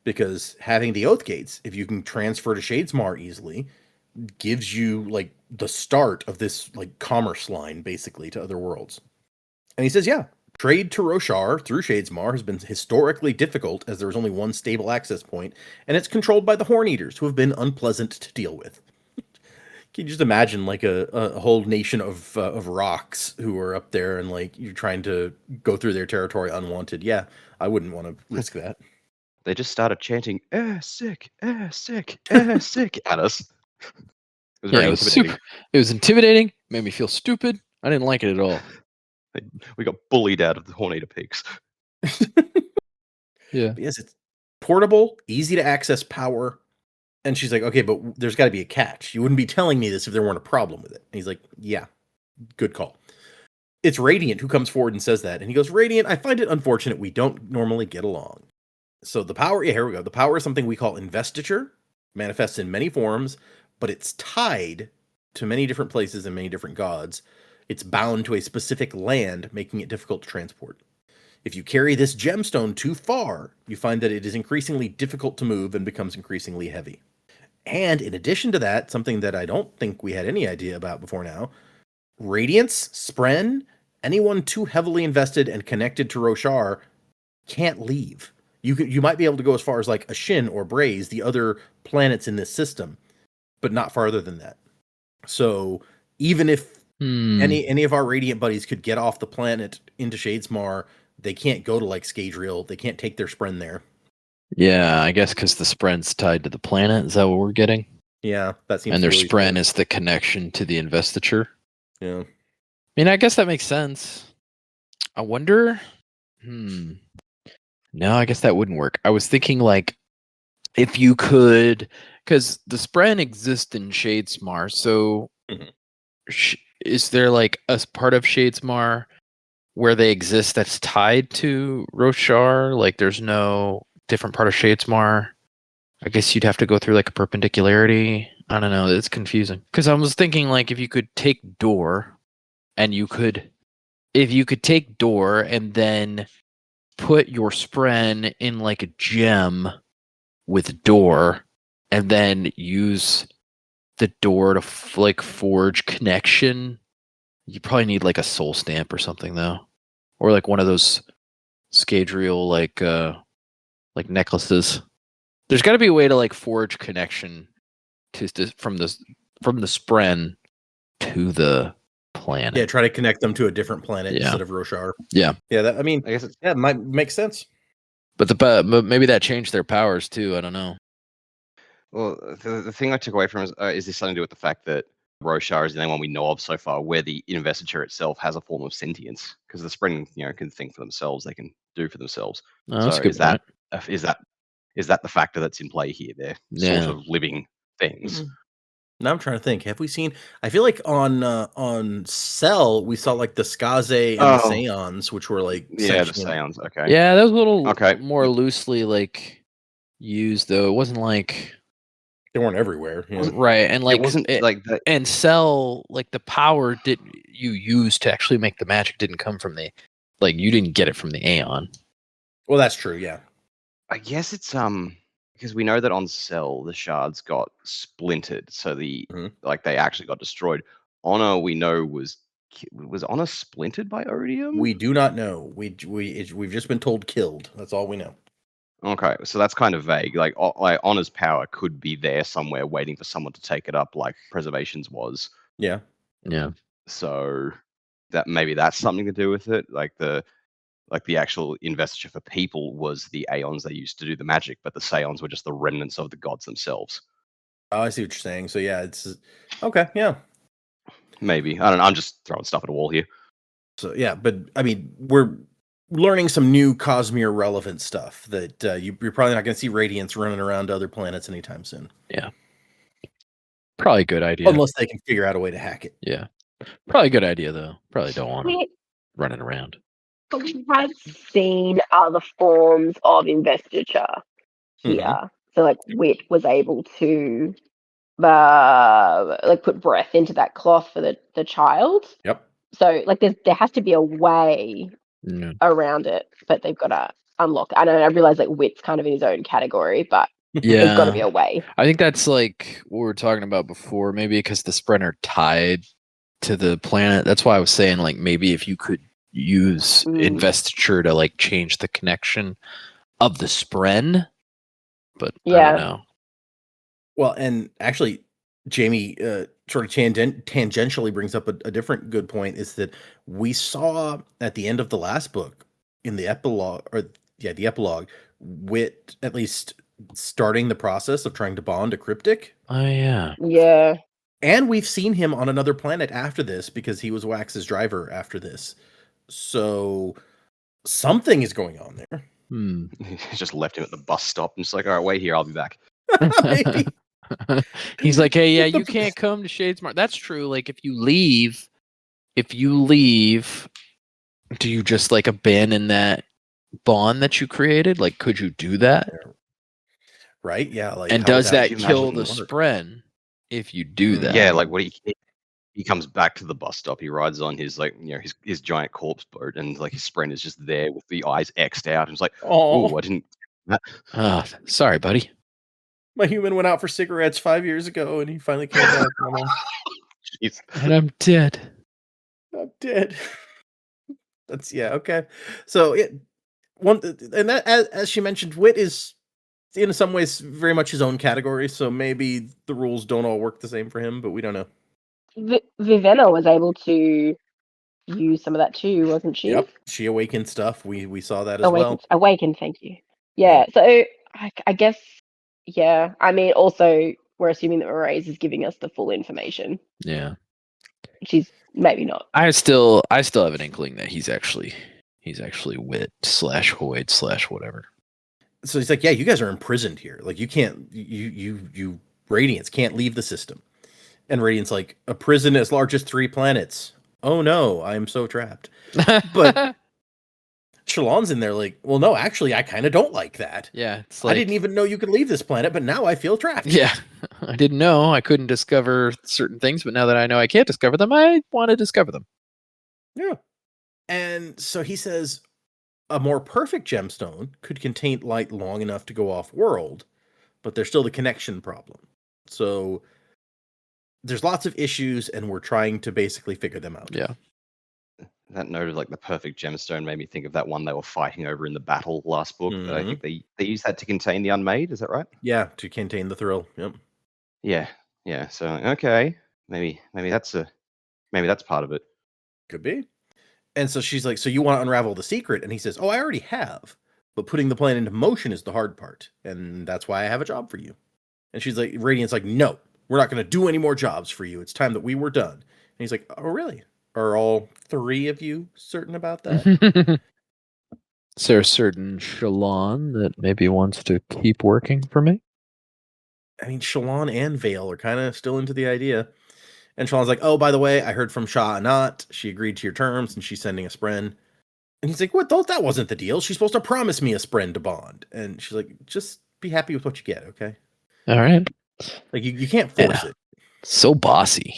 Because having the Oath Gates, if you can transfer to Shadesmar easily, gives you, like, the start of this, like, commerce line, basically, to other worlds. And he says, yeah, Trade to Roshar through Shadesmar has been historically difficult as there is only one stable access point, and it's controlled by the Horn Eaters, who have been unpleasant to deal with. Can you just imagine like a whole nation of rocks who are up there and like you're trying to go through their territory unwanted? Yeah, I wouldn't want to risk that. They just started chanting sick, sick, sick" at us. It was Yeah, very it was intimidating. It was intimidating. Made me feel stupid. I didn't like it at all. We got bullied out of the Horn Eater Peaks. Yeah. But yes, it's portable, easy to access power. And she's like, okay, but there's got to be a catch. You wouldn't be telling me this if there weren't a problem with it. And he's like, yeah, good call. It's Radiant who comes forward and says that. And he goes, Radiant, I find it unfortunate we don't normally get along. So the power, yeah, here we go. The power is something we call investiture, manifests in many forms, but it's tied to many different places and many different gods. It's bound to a specific land, making it difficult to transport. If you carry this gemstone too far, you find that it is increasingly difficult to move and becomes increasingly heavy. And in addition to that, something that I don't think we had any idea about before now, Radiance, Spren, anyone too heavily invested and connected to Roshar can't leave. You might be able to go as far as like Ashin or Mraize, the other planets in this system, but not farther than that. So even if any of our Radiant buddies could get off the planet into Shadesmar, they can't go to like Scadrial. They can't take their Spren there. Yeah, I guess because the Spren's tied to the planet. Is that what we're getting? Yeah, that seems. And their really Spren is the connection to the investiture. Yeah. I mean, I guess that makes sense. I wonder. No, I guess that wouldn't work. I was thinking like if you could, because the Spren exist in Shadesmar. So is there like a part of Shadesmar where they exist that's tied to Roshar? Like there's no different part of Shadesmar. I guess you'd have to go through like a perpendicularity. I don't know. It's confusing. Because I was thinking like if you could take Door and if you could take Door and then put your Spren in like a gem with Door and then use the Door to like forge connection. You probably need like a soul stamp or something though. Or like one of those Scadrial like necklaces. There's got to be a way to like forge connection to from the Spren to the planet. Yeah, try to connect them to a different planet instead of Roshar. Yeah. Yeah, I guess it might make sense. But maybe that changed their powers too. I don't know. Well, the thing I took away from is this something to do with the fact that Roshar is the only one we know of so far where the investiture itself has a form of sentience, because the Spren, can think for themselves, they can do for themselves. Oh, that's a good point. Is that the factor that's in play here? They're sort of living things. Mm-hmm. Now I'm trying to think. Have we seen? I feel like on Cell we saw like the Skaze and the Seance, which were like the Seance. Okay. Yeah, that was a little more loosely like used though. It wasn't like they weren't everywhere, right? And like it wasn't like that. And Cell, like the power you used to actually make the magic didn't come from you didn't get it from the Aeon. Well, that's true. Yeah. I guess it's because we know that on Cell the shards got splintered, so they actually got destroyed. Honor, we know was Honor splintered by Odium? We do not know. We've just been told killed. That's all we know. Okay, so that's kind of vague. Like Honor's power could be there somewhere, waiting for someone to take it up, like Preservation's was. Yeah. Yeah. So that maybe that's something to do with it. Like the actual investiture for people was the Aeons they used to do the magic, but the Seons were just the remnants of the gods themselves. Oh, I see what you're saying. So yeah, it's okay. Yeah, maybe. I don't know. I'm just throwing stuff at a wall here. So yeah, but I mean, we're learning some new Cosmere relevant stuff that you're probably not going to see Radiance running around to other planets anytime soon. Yeah, probably a good idea. Unless they can figure out a way to hack it. Yeah, probably a good idea though. Probably don't want them running around. We have seen other forms of investiture here. Mm-hmm. So, like, Wit was able to, put breath into that cloth for the child. Yep. So, like, there has to be a way around it, but they've got to unlock. I realize, like, Wit's kind of in his own category, but there's got to be a way. I think that's like what we were talking about before. Maybe because the Spren are tied to the planet. That's why I was saying, like, maybe if you could use investiture to like change the connection of the spren, but I don't know. Well, and actually, Jamie sort of tangentially brings up a different good point, is that we saw at the end of the last book in the epilogue, the epilogue, Wit at least starting the process of trying to bond a cryptic. Oh yeah. Yeah. And we've seen him on another planet after this because he was Wax's driver after this. So something is going on there. He just left him at the bus stop and just like, all right, wait here, I'll be back. Maybe. He's like, hey, yeah, you can't come to Shadesmar. That's true. Like, if you leave, do you just like abandon that bond that you created? Like, could you do that? Right? Yeah. Like, and does that kill the spren if you do that? Yeah, like he comes back to the bus stop. He rides on his his giant corpse boat, and like his spren is just there with the eyes X'd out. And it's like, oh, I didn't. Sorry, buddy. My human went out for cigarettes 5 years ago, and he finally came back. And I'm dead. I'm dead. That's okay. So and that as she mentioned, Wit is in some ways very much his own category. So maybe the rules don't all work the same for him, but we don't know. Vivenna was able to use some of that too, wasn't she? Yep, she awakened stuff. We saw that as well. Awakened, thank you. Yeah, so I guess, yeah. I mean, also we're assuming that Mraize is giving us the full information. Yeah, she's maybe not. I still have an inkling that he's actually Wit / Hoid / whatever. So he's like, yeah, you guys are imprisoned here. Like you can't, you Radiants can't leave the system. And Radiant's like, a prison as large as 3 planets. Oh no, I'm so trapped. But Shallan's in there like, well, no, actually, I kind of don't like that. Yeah, it's like, I didn't even know you could leave this planet, but now I feel trapped. Yeah, I didn't know I couldn't discover certain things, but now that I know I can't discover them, I want to discover them. Yeah. And so he says, a more perfect gemstone could contain light long enough to go off-world, but there's still the connection problem. So there's lots of issues, and we're trying to basically figure them out. Yeah. That note of like the perfect gemstone made me think of that one they were fighting over in the battle last book. I think they used that to contain the Unmade. Is that right? Yeah, to contain the thrill. Yep. Yeah. So okay, maybe that's part of it. Could be. And so she's like, so you want to unravel the secret? And he says, oh, I already have. But putting the plan into motion is the hard part. And that's why I have a job for you. And she's like, Radiant's like, no, we're not going to do any more jobs for you. It's time that we were done. And he's like, oh, really? Are all 3 of you certain about that? Is there a certain Shallan that maybe wants to keep working for me? I mean, Shallan and Vale are kind of still into the idea. And Shallan's like, oh, by the way, I heard from Shah Anat. She agreed to your terms, and she's sending a spren. And he's like, what? That wasn't the deal. She's supposed to promise me a spren to bond. And she's like, just be happy with what you get, okay? All right. Like, you can't force it. So bossy.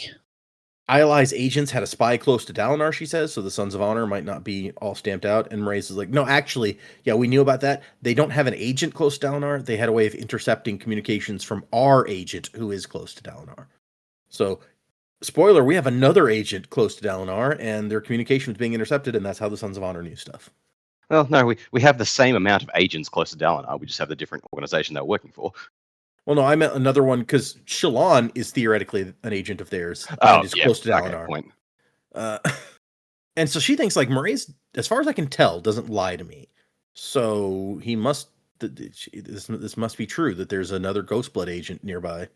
Iali's agents had a spy close to Dalinar, she says, so the Sons of Honor might not be all stamped out. And Mraize is like, no, actually, yeah, we knew about that. They don't have an agent close to Dalinar. They had a way of intercepting communications from our agent who is close to Dalinar. So, spoiler, we have another agent close to Dalinar, and their communication was being intercepted, and that's how the Sons of Honor knew stuff. Well, no, we have the same amount of agents close to Dalinar. We just have the different organization they're working for. Well, no, I meant another one, because Shallan is theoretically an agent of theirs. And is close to Dalinar. Okay, point. And so she thinks, like, Mraize, as far as I can tell, doesn't lie to me. So he must, this must be true, that there's another Ghostblood agent nearby.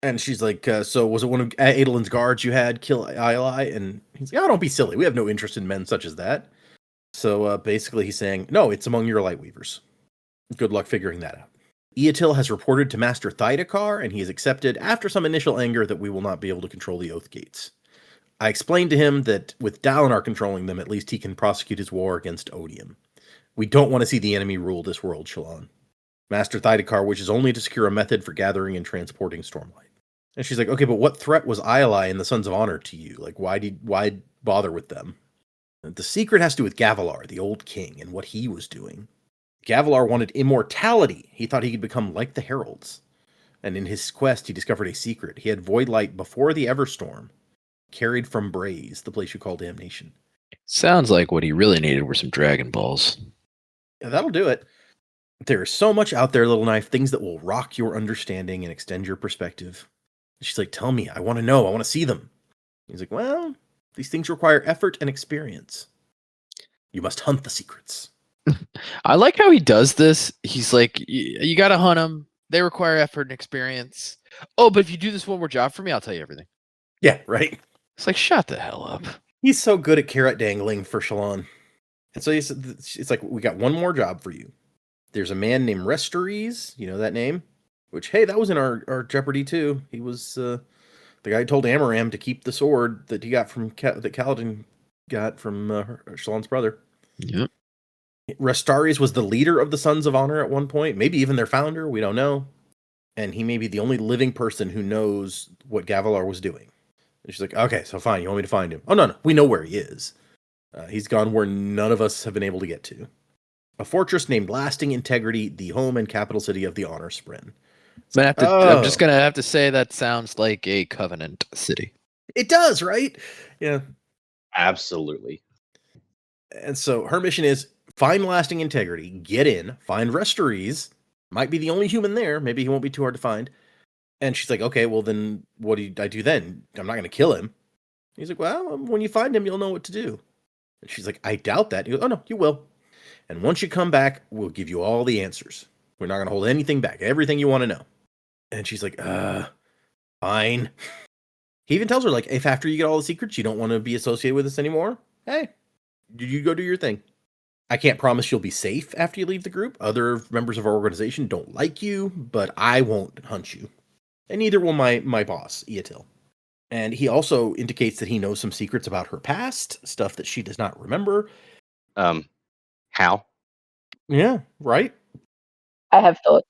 And she's like, so was it one of Adolin's guards you had kill Iali? And he's like, oh, don't be silly. We have no interest in men such as that. So basically he's saying, no, it's among your Lightweavers. Good luck figuring that out. Eotil has reported to Master Thydakar, and he has accepted, after some initial anger, that we will not be able to control the Oath Gates. I explained to him that with Dalinar controlling them, at least he can prosecute his war against Odium. We don't want to see the enemy rule this world, Shallan. Master Thydakar wishes only to secure a method for gathering and transporting Stormlight. And she's like, okay, but what threat was Iali and the Sons of Honor to you? Like, why bother with them? The secret has to do with Gavilar, the old king, and what he was doing. Gavilar wanted immortality. He thought he could become like the Heralds. And in his quest, he discovered a secret. He had Void Light before the Everstorm, carried from Mraize, the place you call Damnation. Sounds like what he really needed were some Dragon Balls. Yeah, that'll do it. There is so much out there, Little Knife, things that will rock your understanding and extend your perspective. She's like, tell me, I want to know, I want to see them. He's like, well, these things require effort and experience. You must hunt the secrets. I like how he does this. He's like, you got to hunt them. They require effort and experience. Oh, but if you do this one more job for me, I'll tell you everything. Yeah, right. It's like, shut the hell up. He's so good at carrot dangling for Shallan. And so it's like, we got one more job for you. There's a man named Mraize, you know that name? Which, hey, that was in our Jeopardy too. He was the guy who told Amaram to keep the sword that he got from that Kaladin got from Shallan's brother. Yep. Mraize was the leader of the Sons of Honor at one point, maybe even their founder, we don't know. And he may be the only living person who knows what Gavilar was doing. And she's like, okay, so fine, you want me to find him? Oh, no, we know where he is. He's gone where none of us have been able to get to. A fortress named Lasting Integrity, the home and capital city of the Honor Spren. I'm just going to have to say that sounds like a Covenant city. It does, right? Yeah. Absolutely. And so her mission is find Lasting Integrity, get in, find Mraize. Might be the only human there. Maybe he won't be too hard to find. And she's like, okay, well then what do I do then? I'm not going to kill him. He's like, well, when you find him, you'll know what to do. And she's like, I doubt that. He goes, oh no, you will. And once you come back, we'll give you all the answers. We're not going to hold anything back. Everything you want to know. And she's like, fine. He even tells her, like, if after you get all the secrets, you don't want to be associated with us anymore, hey, you go do your thing. I can't promise you'll be safe after you leave the group. Other members of our organization don't like you, but I won't hunt you. And neither will my boss, Eatil. And he also indicates that he knows some secrets about her past, stuff that she does not remember. How? Yeah, right? I have thoughts.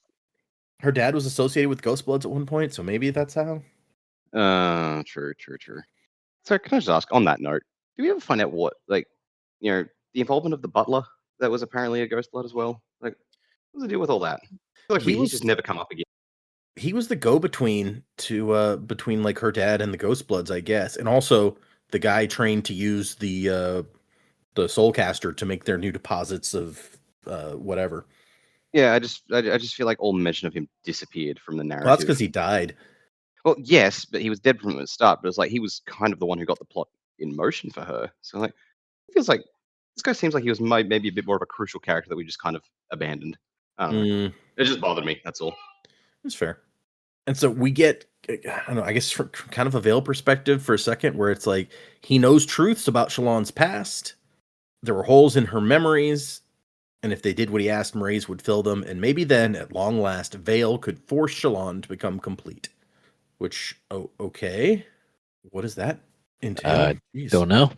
Her dad was associated with Ghostbloods at one point, so maybe that's how. True. So can I just ask, on that note, did we ever find out what, like, the involvement of the butler that was apparently a Ghostblood as well? Like, what's the deal with all that? I feel like he's just never come up again. He was the go-between to between like her dad and the Ghostbloods, I guess, and also the guy trained to use the Soulcaster to make their new deposits of whatever. Yeah, I just feel like all mention of him disappeared from the narrative. Well, that's because he died. Well, yes, but he was dead from the start. But it's like he was kind of the one who got the plot in motion for her. So like, it feels like this guy seems like he was maybe a bit more of a crucial character that we just kind of abandoned. I don't know. It just bothered me. That's all. That's fair. And so we get, I don't know, I guess from kind of a veil perspective for a second, where it's like he knows truths about Shallan's past. There were holes in her memories, and if they did what he asked, Mraize would fill them. And maybe then, at long last, Veil could force Shallan to become complete. Which, okay, what does that entail? Don't know.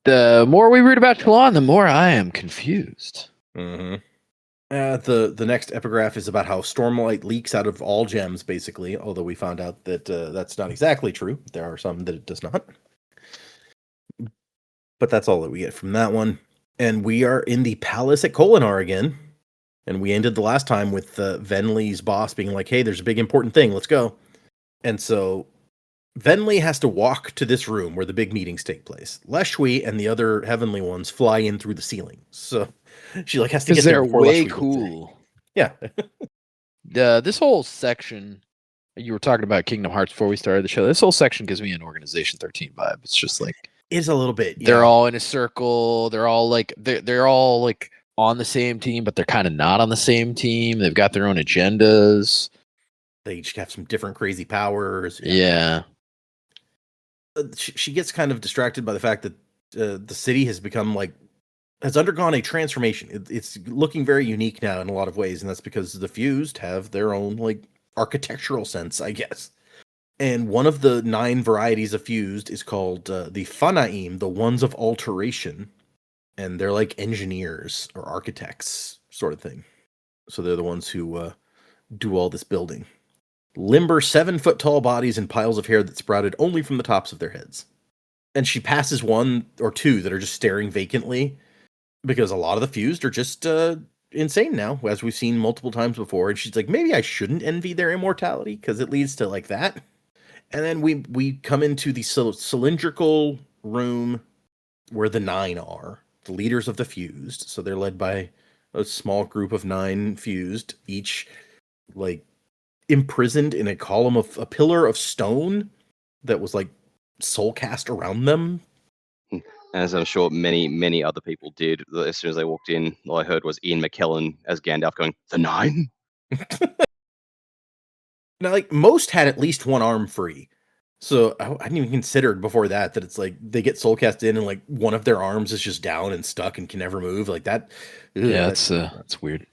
The more we read about Shallan, the more I am confused. Mm-hmm. The next epigraph is about how Stormlight leaks out of all gems, basically, although we found out that that's not exactly true. There are some that it does not. But that's all that we get from that one. And we are in the palace at Kholinar again. And we ended the last time with Venli's boss being like, hey, there's a big important thing, let's go. And so Venli has to walk to this room where the big meetings take place. Leshwi and the other heavenly ones fly in through the ceiling. So she like has to get there before way Leshwi cool. Yeah. This whole section, you were talking about Kingdom Hearts before we started the show. This whole section gives me an Organization 13 vibe. It's just like it's a little bit. Yeah. They're all in a circle. They're all like on the same team, but they're kind of not on the same team. They've got their own agendas. They each have some different crazy powers. Yeah. She gets kind of distracted by the fact that the city has become has undergone a transformation. It's looking very unique now in a lot of ways, and that's because the Fused have their own architectural sense, I guess. And one of the 9 varieties of Fused is called the Fanaim, the ones of alteration, and they're like engineers or architects, sort of thing. So they're the ones who do all this building. Limber 7-foot-tall bodies and piles of hair that sprouted only from the tops of their heads. And she passes 1 or 2 that are just staring vacantly, because a lot of the Fused are just insane now, as we've seen multiple times before. And she's like, maybe I shouldn't envy their immortality, because it leads to that. And then we come into the cylindrical room where the 9 are, the leaders of the fused. So they're led by a small group of 9 fused, each like imprisoned in a pillar of stone that was like soul cast around them. As I'm sure many other people did. As soon as they walked in, all I heard was Ian McKellen as Gandalf going, "The 9?" Now, like, most had at least one arm free. So I hadn't even considered before that it's like they get soul cast in and like one of their arms is just down and stuck and can never move. Like that. Yeah, that's weird.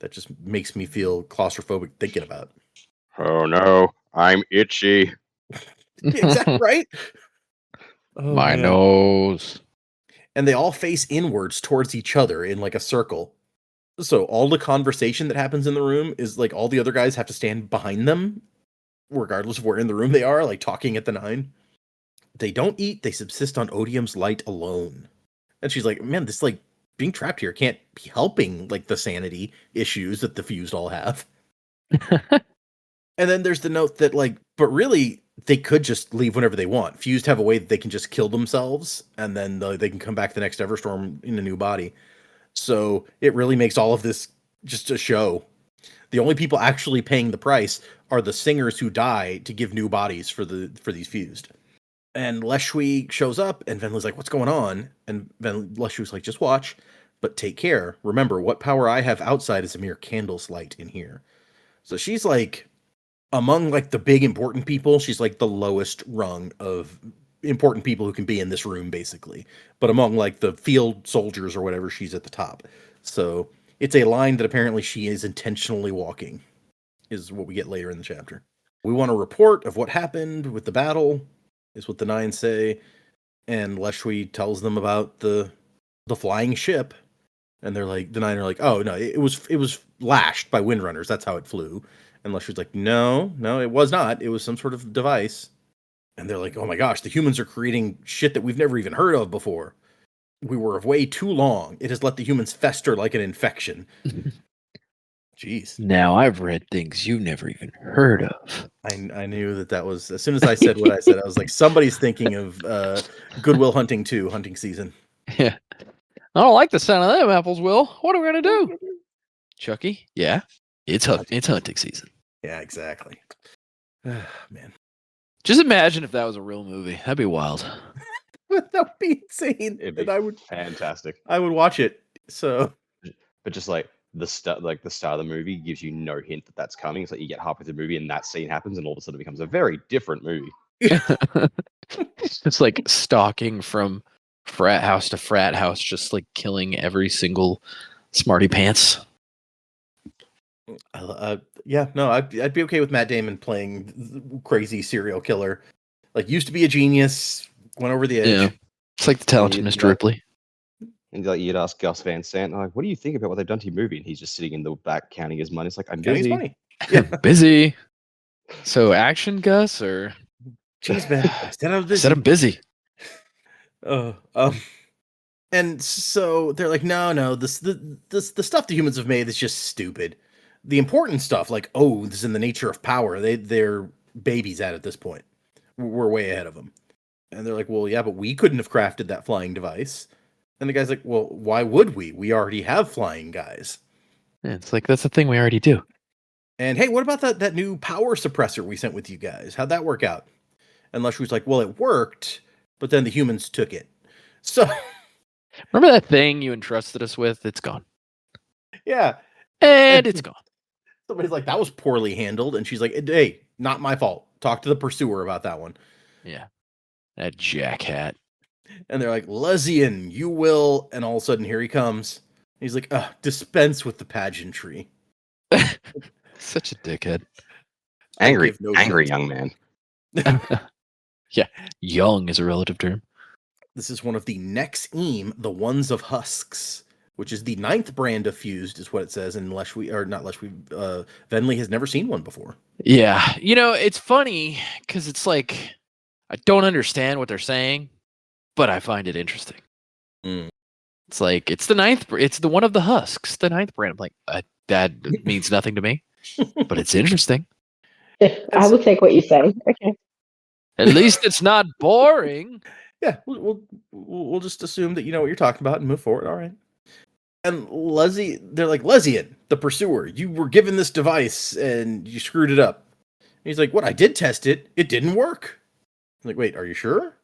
That just makes me feel claustrophobic thinking about. Oh no, I'm itchy. Is that right? Oh, My man. nose. And they all face inwards towards each other in like a circle. So all the conversation that happens in the room is like all the other guys have to stand behind them, regardless of where in the room they are, like talking at the 9. They don't eat, they subsist on odium's light alone. And she's like, man, this like being trapped here can't be helping like the sanity issues that the fused all have. And then there's the note that like, but really they could just leave whenever they want. Fused have a way that they can just kill themselves and then they can come back the next Everstorm in a new body. So it really makes all of this just a show. The only people actually paying the price are the singers who die to give new bodies for these fused. And Leshwi shows up and Venli's like, what's going on? And Leshwi's like, just watch, but take care. Remember, what power I have outside is a mere candle's light in here. So she's like, among like the big important people, she's like the lowest rung of important people who can be in this room, basically. But among like the field soldiers or whatever, she's at the top. So it's a line that apparently she is intentionally walking, is what we get later in the chapter. We want a report of what happened with the battle, is what the 9 say. And Leshwi tells them about the flying ship. And they're like, the 9 are like, oh no, it was lashed by windrunners. That's how it flew. And Leshwi's like, no, it was not. It was some sort of device. And they're like, oh my gosh, the humans are creating shit that we've never even heard of before. We were away too long. It has let the humans fester like an infection. Jeez. Now I've read things you've never even heard of. I knew that was, as soon as I said what I said, I was like, somebody's thinking of Goodwill Hunting 2, hunting season. Yeah. I don't like the sound of them apples, Will. What are we going to do? Chucky? Yeah. It's hunting season. Yeah, exactly. Man. Just imagine if that was a real movie. That'd be wild. That would be insane. It'd be And I would fantastic. I would watch it. So, But just like the start of the movie gives you no hint that that's coming. It's like you get halfway through the movie and that scene happens, and all of a sudden it becomes a very different movie. It's like stalking from frat house to frat house, just like killing every single smarty pants. yeah, no, I'd be okay with Matt Damon playing crazy serial killer. Like, used to be a genius, went over the edge. Yeah. It's like the talented Yeah, Mr. Ripley. And like you'd ask Gus Van Sant, like, what do you think about what they've done to your movie? And he's just sitting in the back counting his money. It's like, I'm Counting his busy. money. Yeah. Busy. So action, Gus, or Jeez, man. I said I was busy. said I'm busy. And so they're like, no, the stuff the humans have made is just stupid. The important stuff, like, oh, this is in the nature of power. They're babies at this point. We're way ahead of them. And they're like, well, yeah, but we couldn't have crafted that flying device. And the guy's like, well, why would we? We already have flying guys. Yeah, it's like, that's the thing we already do. And hey, what about that new power suppressor we sent with you guys? How'd that work out? And Leshwi's like, well, it worked, but then the humans took it. So Remember that thing you entrusted us with? It's gone. yeah. And it's gone. Somebody's like, that was poorly handled. And she's like, hey, not my fault. Talk to the pursuer about that one. Yeah. That jackhat. And they're like, Lezian, you will. And all of a sudden, here he comes. He's like, dispense with the pageantry. Such a dickhead. Angry No young man. Yeah. Young is a relative term. This is one of the Nex-Eam, the Ones of Husks, which is the 9th brand of fused, is what it says. And Venli has never seen one before. Yeah. You know, it's funny because it's like, I don't understand what they're saying, but I find it interesting. Mm. It's like, it's the 9th, it's the one of the husks, the 9th brand. I'm like, that means nothing to me, but it's interesting. I will take what you say. Okay. At least it's not boring. Yeah, we'll just assume that you know what you're talking about and move forward. All right. And they're like, Lezian, the pursuer, you were given this device and you screwed it up. And he's like, what? I did test it. It didn't work. I'm like, wait, are you sure?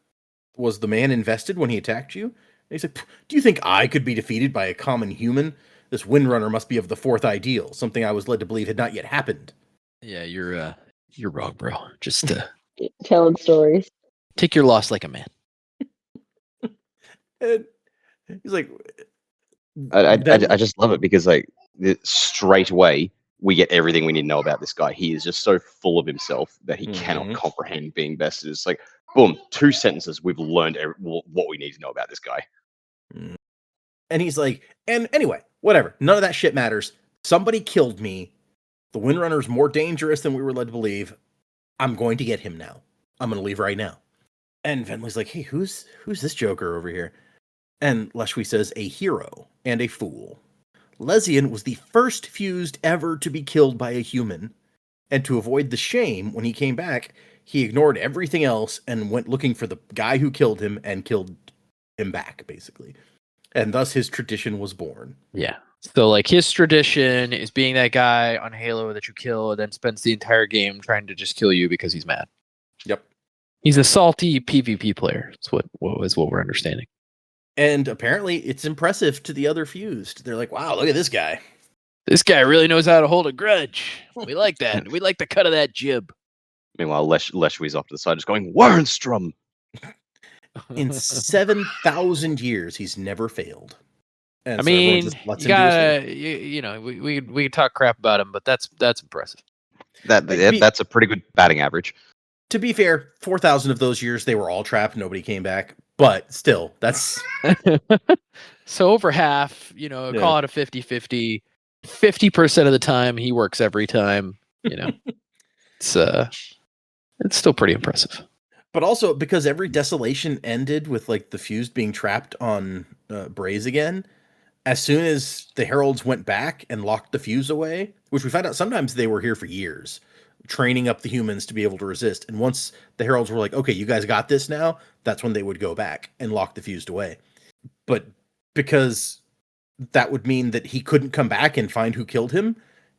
Was the man invested when he attacked you? And he's like, do you think I could be defeated by a common human? This Windrunner must be of the fourth ideal, something I was led to believe had not yet happened. Yeah, you're wrong, bro. Just Telling stories. take your loss like a man. And he's like, I then- just love it because like straight away we get everything we need to know about this guy. He is just so full of himself that he cannot comprehend being bested. It's like, boom, 2 sentences. We've learned what we need to know about this guy. And he's like, and anyway, whatever. None of that shit matters. Somebody killed me. The Windrunner's more dangerous than we were led to believe. I'm going to get him now. I'm going to leave right now. And Venli's like, hey, who's this joker over here? And Leshwi says, a hero and a fool. Lezian was the first fused ever to be killed by a human. And to avoid the shame, when he came back, he ignored everything else and went looking for the guy who killed him and killed him back, basically. And thus his tradition was born. Yeah. So like his tradition is being that guy on Halo that you kill and then spends the entire game trying to just kill you because he's mad. Yep. He's a salty PvP player. That's what we're understanding. And apparently it's impressive to the other fused. They're like, wow, look at this guy. This guy really knows how to hold a grudge. We like that. We like the cut of that jib. Meanwhile, Leshwi's off to the side just going, Wernstrom! In 7,000 years, he's never failed. And I so everyone mean, just lets you him do his thing. gotta, you know, we can talk crap about him, but that's impressive. That's a pretty good batting average. To be fair, 4,000 of those years, they were all trapped. Nobody came back. But still, that's... So over half, you know, Yeah. call it a 50-50. 50% of the time, he works every time. You know, it's still pretty impressive. But also, because every desolation ended with, like, the fused being trapped on Mraize again, as soon as the heralds went back and locked the fuse away, which we found out sometimes they were here for years, training up the humans to be able to resist. And once the heralds were like, okay, you guys got this now, that's when they would go back and lock the fused away. But because that would mean that he couldn't come back and find who killed him,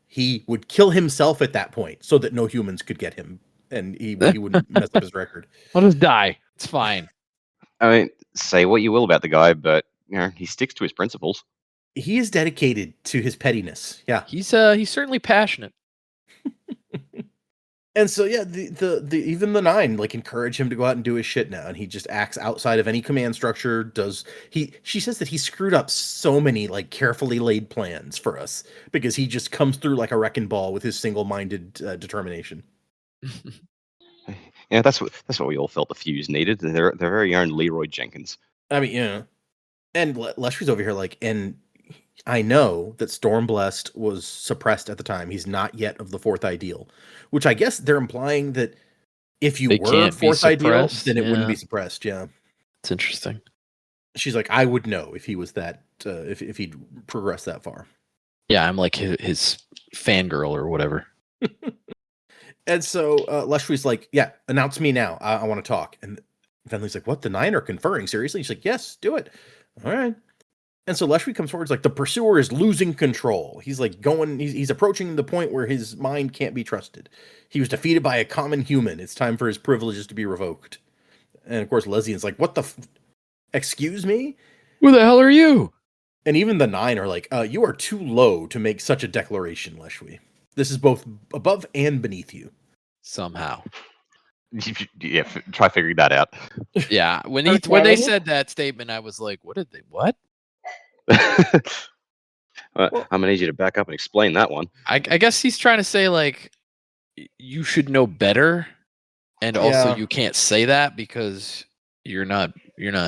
he would kill himself at that point so that no humans could get him. And he wouldn't mess up his record. I'll just die. It's fine. I mean, say what you will about the guy, but you know, he sticks to his principles. He is dedicated to his pettiness. Yeah. He's certainly passionate. And so yeah, the even the 9 like encourage him to go out and do his shit now, and he just acts outside of any command structure. She says that he screwed up so many like carefully laid plans for us because he just comes through like a wrecking ball with his single-minded determination. Yeah, that's what we all felt the fuse needed. Their very own Leroy Jenkins. I mean, yeah. And Leshwi's over here like, and I know that Stormblessed was suppressed at the time. He's not yet of the fourth ideal, which I guess they're implying that if you They were can't be fourth ideal, suppressed, then it wouldn't yeah. be suppressed. Yeah. It's interesting. She's like, I would know if he was that, if he'd progressed that far. Yeah, I'm like his fangirl or whatever. And so Leshwi's like, yeah, announce me now. I want to talk. And Venli's like, what? The 9 are conferring? Seriously? She's like, yes, do it. All right. And so Leshwi comes forward. He's like, the pursuer is losing control. He's like he's approaching the point where his mind can't be trusted. He was defeated by a common human. It's time for his privileges to be revoked. And of course, Lezian's like, what the excuse me? Who the hell are you? And even the 9 are like, you are too low to make such a declaration, Leshwi. This is both above and beneath you. Somehow. Yeah, try figuring that out. Yeah, when they Okay. said that statement, I was like, what? I'm gonna need you to back up and explain that one. I guess he's trying to say like you should know better, and also Yeah. you can't say that because you're not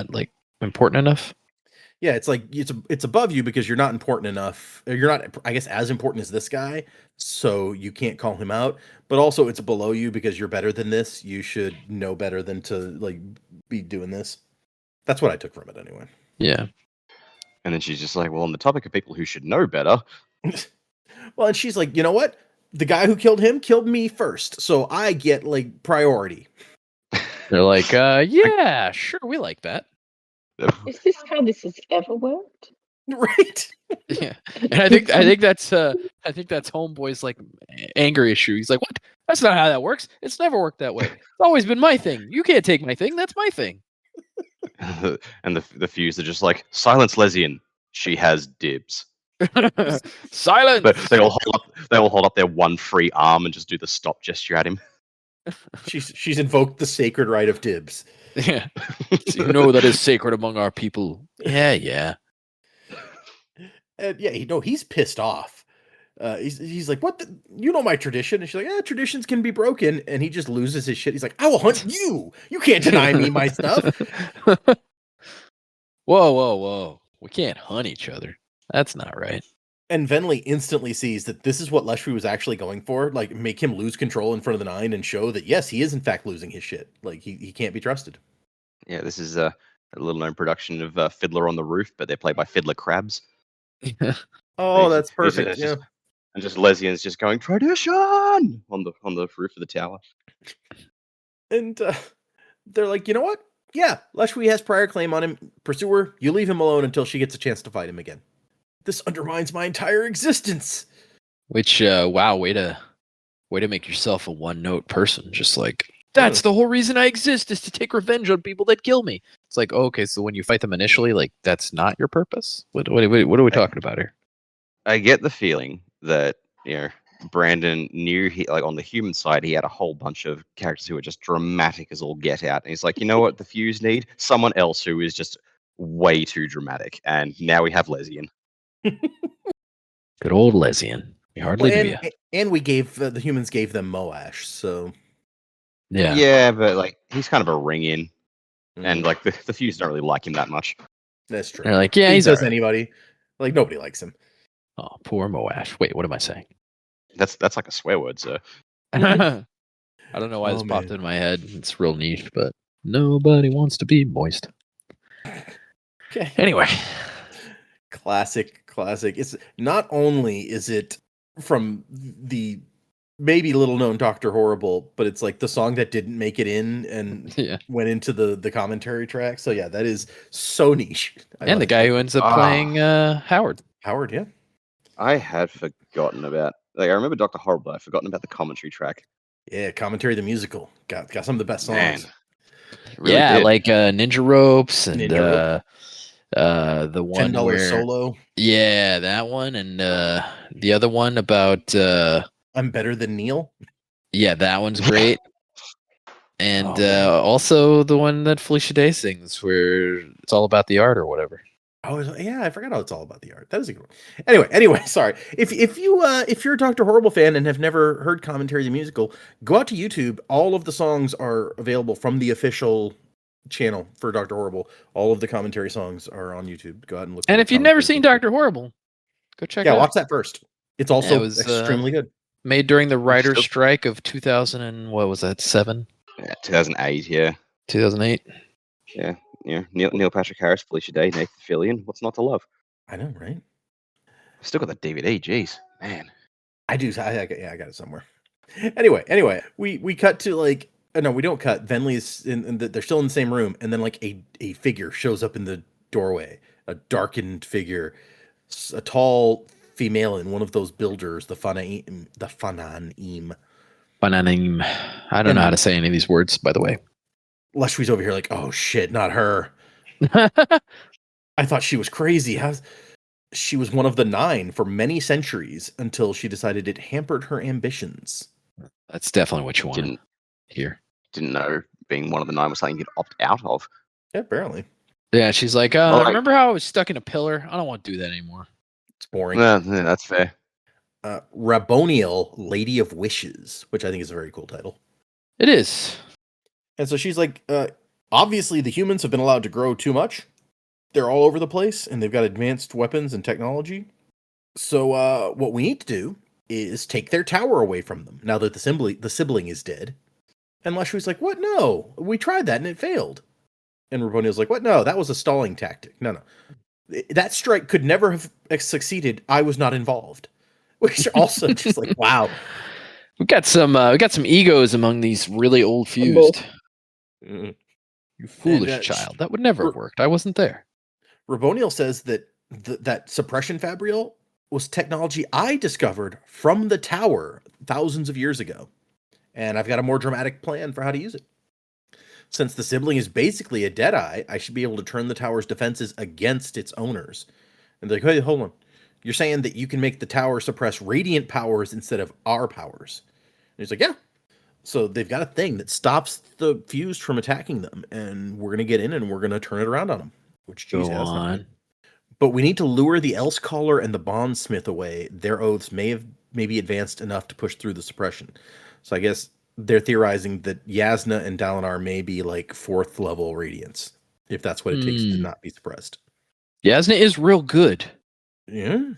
like important enough. Yeah, it's like it's above you because you're not important enough. Or you're not, I guess, as important as this guy, so you can't call him out. But also, it's below you because you're better than this. You should know better than to like be doing this. That's what I took from it, anyway. Yeah. And then she's just like, well, on the topic of people who should know better. Well, and she's like, you know what? The guy who killed him killed me first, so I get like priority. They're like, yeah, sure, we like that. Is this how this has ever worked? Right. Yeah, and I think that's Homeboy's like anger issue. He's like, what? That's not how that works. It's never worked that way. It's always been my thing. You can't take my thing. That's my thing. And the Fuse are just like, silence Lesian. She has dibs. Silence. But they all hold up their one free arm and just do the stop gesture at him. She's invoked the sacred right of dibs. Yeah. So you know that is sacred among our people. Yeah. And yeah, he's pissed off. He's like, what? You know my tradition? And she's like, traditions can be broken. And he just loses his shit. He's like, I will hunt you. You can't deny me my stuff. Whoa. We can't hunt each other. That's not right. And Venli instantly sees that this is what Leshwi was actually going for. Like, make him lose control in front of the Nine and show that, yes, he is in fact losing his shit. Like, he can't be trusted. Yeah, this is a little-known production of Fiddler on the Roof, but they're played by Fiddler Crabs. Oh, that's perfect. Yeah. And just Lesian's just going, tradition! on the roof of the tower. And they're like, you know what? Yeah, Leshwi has prior claim on him. Pursue her. You leave him alone until she gets a chance to fight him again. This undermines my entire existence. Which, wow, way to make yourself a one-note person. Just like, that's the whole reason I exist, is to take revenge on people that kill me. It's like, okay, so when you fight them initially, like, that's not your purpose? What are we talking about here? I get the feeling that, Brandon knew on the human side, he had a whole bunch of characters who were just dramatic as all get out. And he's like, you know what the Fuse need? Someone else who is just way too dramatic. And now we have Lesian. Good old Lesian. We hardly do ya. And we gave the humans gave them Moash, so yeah, but like he's kind of a ring in, and like the Fuse don't really like him that much. That's true. They're like, yeah, he he's does right. anybody. Like nobody likes him. Oh, poor Moash. Wait, what am I saying? That's like a swear word, sir. I don't know why this popped in my head. It's real niche, but nobody wants to be moist. Okay. Anyway. Classic. It's not only is it from the maybe little known Dr. Horrible, but it's like the song that didn't make it in and went into the commentary track. So yeah, that is so niche. And the guy who ends up playing Howard. Howard, yeah. I had forgotten about. Like I remember Dr. Horrible. I've forgotten about the commentary track. Yeah, commentary the musical got some of the best songs. Man, really like Ninja Ropes and the one $10 where solo. Yeah, that one and the other one about I'm Better Than Neil. Yeah, that one's great. And also the one that Felicia Day sings where it's all about the art or whatever. Oh yeah, I forgot how it's all about the art. That is a good one. Anyway, sorry. If you're a Dr. Horrible fan and have never heard Commentary the Musical, go out to YouTube. All of the songs are available from the official channel for Dr. Horrible. All of the commentary songs are on YouTube. Go out and look. And if you've never seen Dr. Horrible, go check it out. Yeah, watch that first. It's also extremely good. Made during the writer's strike of 2000 and what was that, 7? Yeah, 2008, yeah. 2008. Yeah. Neil Patrick Harris, Felicia Day, Nathan Fillion. What's not to love? I know, right? Still got the DVD. Jeez, man. I do. I got it somewhere. Anyway, we cut to like. No, we don't cut. Venli's they're still in the same room, and then like a figure shows up in the doorway. A darkened figure, a tall female in one of those builders, the Fanaim. I don't know how to say any of these words, by the way. Leshwi's over here like, oh shit, not her. I thought she was crazy. She was one of the 9 for many centuries until she decided it hampered her ambitions. That's definitely what you want to hear. Didn't know being one of the 9 was something you'd opt out of. Yeah, apparently. Yeah, she's like, remember how I was stuck in a pillar? I don't want to do that anymore. It's boring. Yeah, that's fair. Raboniel, Lady of Wishes, which I think is a very cool title. It is. And so she's like, obviously the humans have been allowed to grow too much. They're all over the place, and they've got advanced weapons and technology. So what we need to do is take their tower away from them, now that the sibling is dead. And Leshwi's like, what? No, we tried that, and it failed. And Raboniel's like, what? No, that was a stalling tactic. No. That strike could never have succeeded. I was not involved. Which are also just like, wow. We got some egos among these really old fused. Mm. You foolish And, child. That would never have worked. I wasn't there. Raboniel says that that suppression fabrial was technology I discovered from the tower thousands of years ago. And I've got a more dramatic plan for how to use it. Since the sibling is basically a Deadeye, I should be able to turn the tower's defenses against its owners. And they're like, hey, hold on. You're saying that you can make the tower suppress radiant powers instead of our powers. And he's like, yeah. So they've got a thing that stops the fused from attacking them. And we're going to get in and we're going to turn it around on them. Which, geez, Go that's not on. good. But we need to lure the Else Caller and the Bondsmith away. Their oaths may have maybe advanced enough to push through the suppression. So I guess they're theorizing that Yasna and Dalinar may be like 4th level Radiants, if that's what it takes to not be suppressed. Yasna is real good. Yeah. And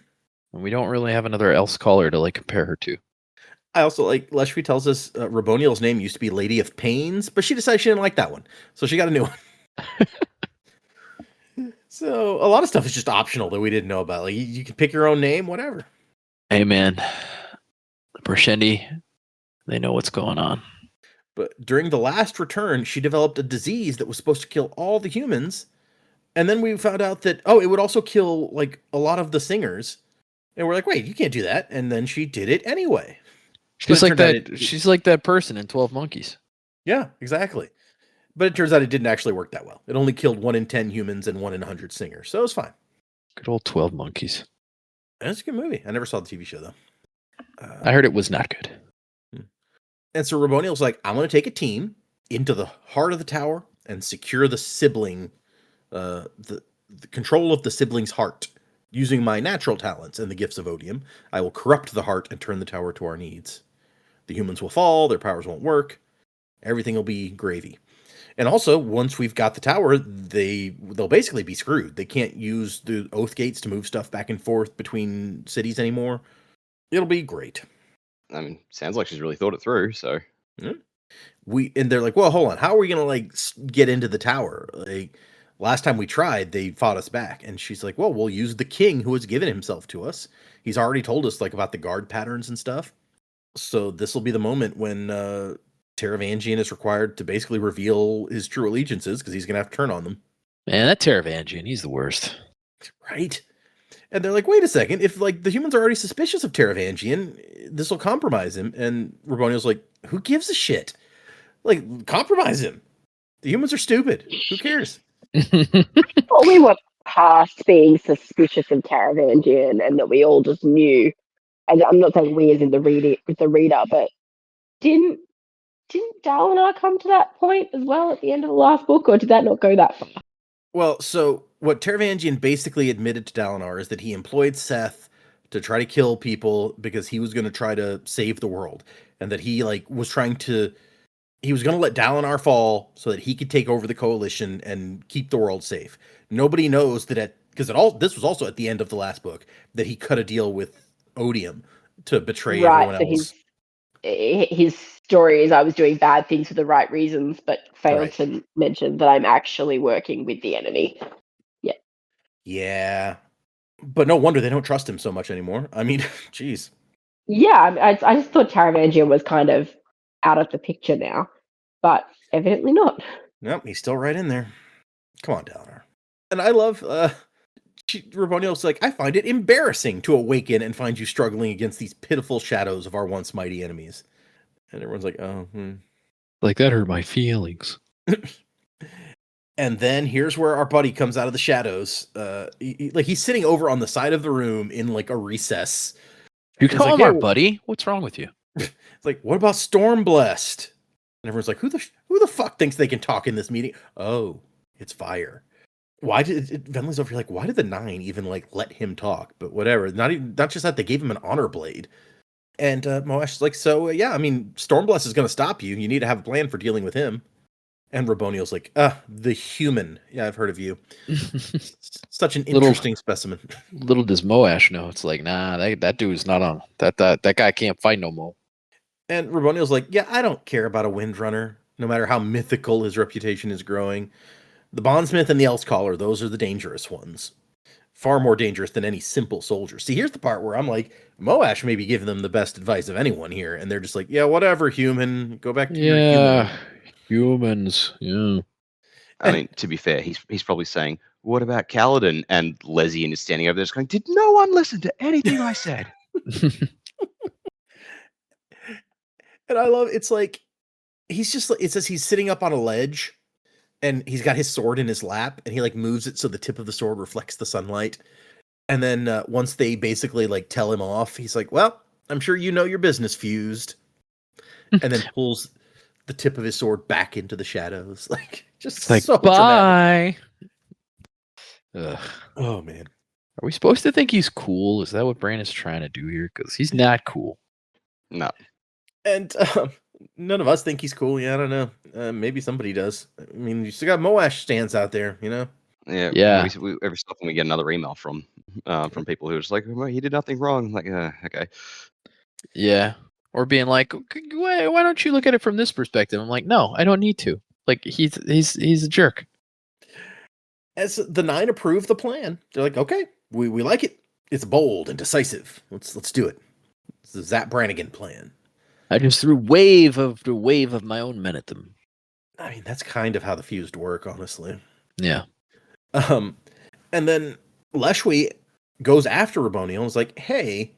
we don't really have another Else Caller to like compare her to. I also like, Leshvi tells us Raboniel's name used to be Lady of Pains, but she decided she didn't like that one. So she got a new one. So a lot of stuff is just optional that we didn't know about. Like you can pick your own name, whatever. Hey man, the Parshendi, they know what's going on. But during the last return, she developed a disease that was supposed to kill all the humans. And then we found out that, it would also kill like a lot of the singers. And we're like, wait, you can't do that. And then she did it anyway. She's like that. She's like that person in 12 Monkeys. Yeah, exactly. But it turns out it didn't actually work that well. It only killed 1 in 10 humans and 1 in 100 singers. So it was fine. Good old 12 Monkeys. That's a good movie. I never saw the TV show, though. I heard it was not good. And so Raboniel's like, I'm going to take a team into the heart of the tower and secure the sibling, the control of the sibling's heart. Using my natural talents and the gifts of Odium, I will corrupt the heart and turn the tower to our needs. The humans will fall, their powers won't work, everything will be gravy. And also, once we've got the tower, they'll basically be screwed. They can't use the oath gates to move stuff back and forth between cities anymore. It'll be great. I mean, sounds like she's really thought it through, so. And they're like, well, hold on, how are we going to like get into the tower? Like, last time we tried, they fought us back. And she's like, well, we'll use the king who has given himself to us. He's already told us like about the guard patterns and stuff. So this will be the moment when Taravangian is required to basically reveal his true allegiances because he's going to have to turn on them. Man, that Taravangian, he's the worst. Right. And they're like, wait a second, if like the humans are already suspicious of Taravangian, this will compromise him. And Raboniel's like, who gives a shit? Like, compromise him. The humans are stupid. Who cares? Well, we were past being suspicious of Taravangian and that we all just knew. And I'm not saying we as in the reader, but didn't Dalinar come to that point as well at the end of the last book, or did that not go that far? Well, so what Taravangian basically admitted to Dalinar is that he employed Seth to try to kill people because he was going to try to save the world, and that he like was going to let Dalinar fall so that he could take over the coalition and keep the world safe. Nobody knows that this was also at the end of the last book that he cut a deal with Odium to betray everyone else. His story is I was doing bad things for the right reasons, but failed to mention that I'm actually working with the enemy. Yeah. Yeah. But no wonder they don't trust him so much anymore. I mean, geez. Yeah, I just thought Taravangian was kind of out of the picture now, but evidently not. Nope, he's still right in there. Come on, Dalinar. And I love Raboniel's like, I find it embarrassing to awaken and find you struggling against these pitiful shadows of our once mighty enemies. And everyone's like, oh. Like, that hurt my feelings. And then here's where our buddy comes out of the shadows. He's sitting over on the side of the room in like a recess. You call him our buddy? What's wrong with you? It's like, what about Stormblessed? And everyone's like, who the fuck thinks they can talk in this meeting? Oh, it's fire. Why did Venli's over here like, why did the 9 even like let him talk? But whatever. Not just that, they gave him an honor blade. And Moash is like, so yeah, I mean, Stormblessed is going to stop you. You need to have a plan for dealing with him. And Raboniel's like, the human. Yeah, I've heard of you. Such an interesting specimen. Little does Moash know. It's like, nah, that dude's not on. That guy can't fight no more. And Raboniel's like, yeah, I don't care about a Windrunner, no matter how mythical his reputation is growing. The Bondsmith and the Elsecaller, those are the dangerous ones. Far more dangerous than any simple soldier. See, here's the part where I'm like, Moash may be giving them the best advice of anyone here. And they're just like, yeah, whatever, human. Go back to your human. Humans. Yeah. I mean, to be fair, he's probably saying, "What about Kaladin?" And Lezian is standing over there, just going, "Did no one listen to anything I said?" And I love it's like he's just it says he's sitting up on a ledge and he's got his sword in his lap and he like moves it so the tip of the sword reflects the sunlight. And then once they basically like tell him off, he's like, "Well, I'm sure you know your business, Fused," and then pulls the tip of his sword back into the shadows. Like just It's like, so dramatic. bye. Ugh. Oh man. Are we supposed to think he's cool? Is that what Brandon's trying to do here? Because he's not cool. No. And none of us think he's cool. Yeah, I don't know. Maybe somebody does. I mean, you still got Moash stands out there, you know? Yeah. Yeah. Every so often we get another email from people who are just like, well, he did nothing wrong. I'm like, okay. Yeah. Or being like, why don't you look at it from this perspective? I'm like, no, I don't need to. Like he's a jerk. As the 9 approve the plan, they're like, okay, we like it. It's bold and decisive. Let's do it. It's the Zap Brannigan plan. I just threw wave of my own men at them. I mean, that's kind of how the Fused work, honestly. Yeah. And then Leshwi goes after Raboniel and is like, hey,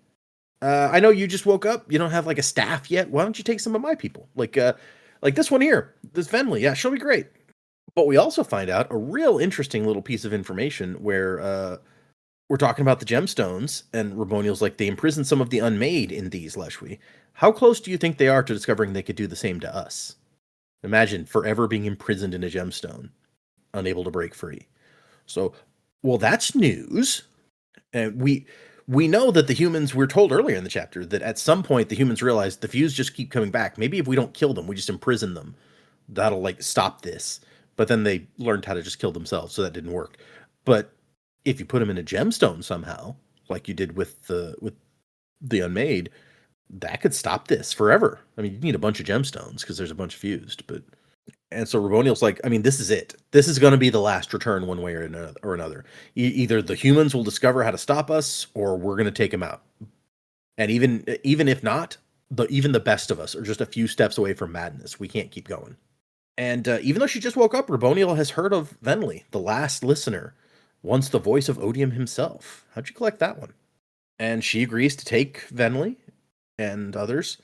I know you just woke up. You don't have like a staff yet. Why don't you take some of my people? Like this one here, this Venli. Yeah, she'll be great. But we also find out a real interesting little piece of information where we're talking about the gemstones, and Raboniel's like, they imprisoned some of the unmade in these, Leshwi. How close do you think they are to discovering they could do the same to us? Imagine forever being imprisoned in a gemstone, unable to break free. So, well, that's news. And we know that the humans, we're told earlier in the chapter that at some point the humans realized the Fused just keep coming back. Maybe if we don't kill them, we just imprison them. That'll like stop this. But then they learned how to just kill themselves, so that didn't work. But if you put them in a gemstone somehow, like you did with the unmade, that could stop this forever. I mean, you need a bunch of gemstones because there's a bunch fused. And so Raboniel's like, I mean, this is it. This is going to be the last return one way or another. Either the humans will discover how to stop us, or we're going to take them out. And even if not, even the best of us are just a few steps away from madness. We can't keep going. And even though she just woke up, Raboniel has heard of Venli, the last listener, once the voice of Odium himself. How'd you collect that one? And she agrees to take Venli and others,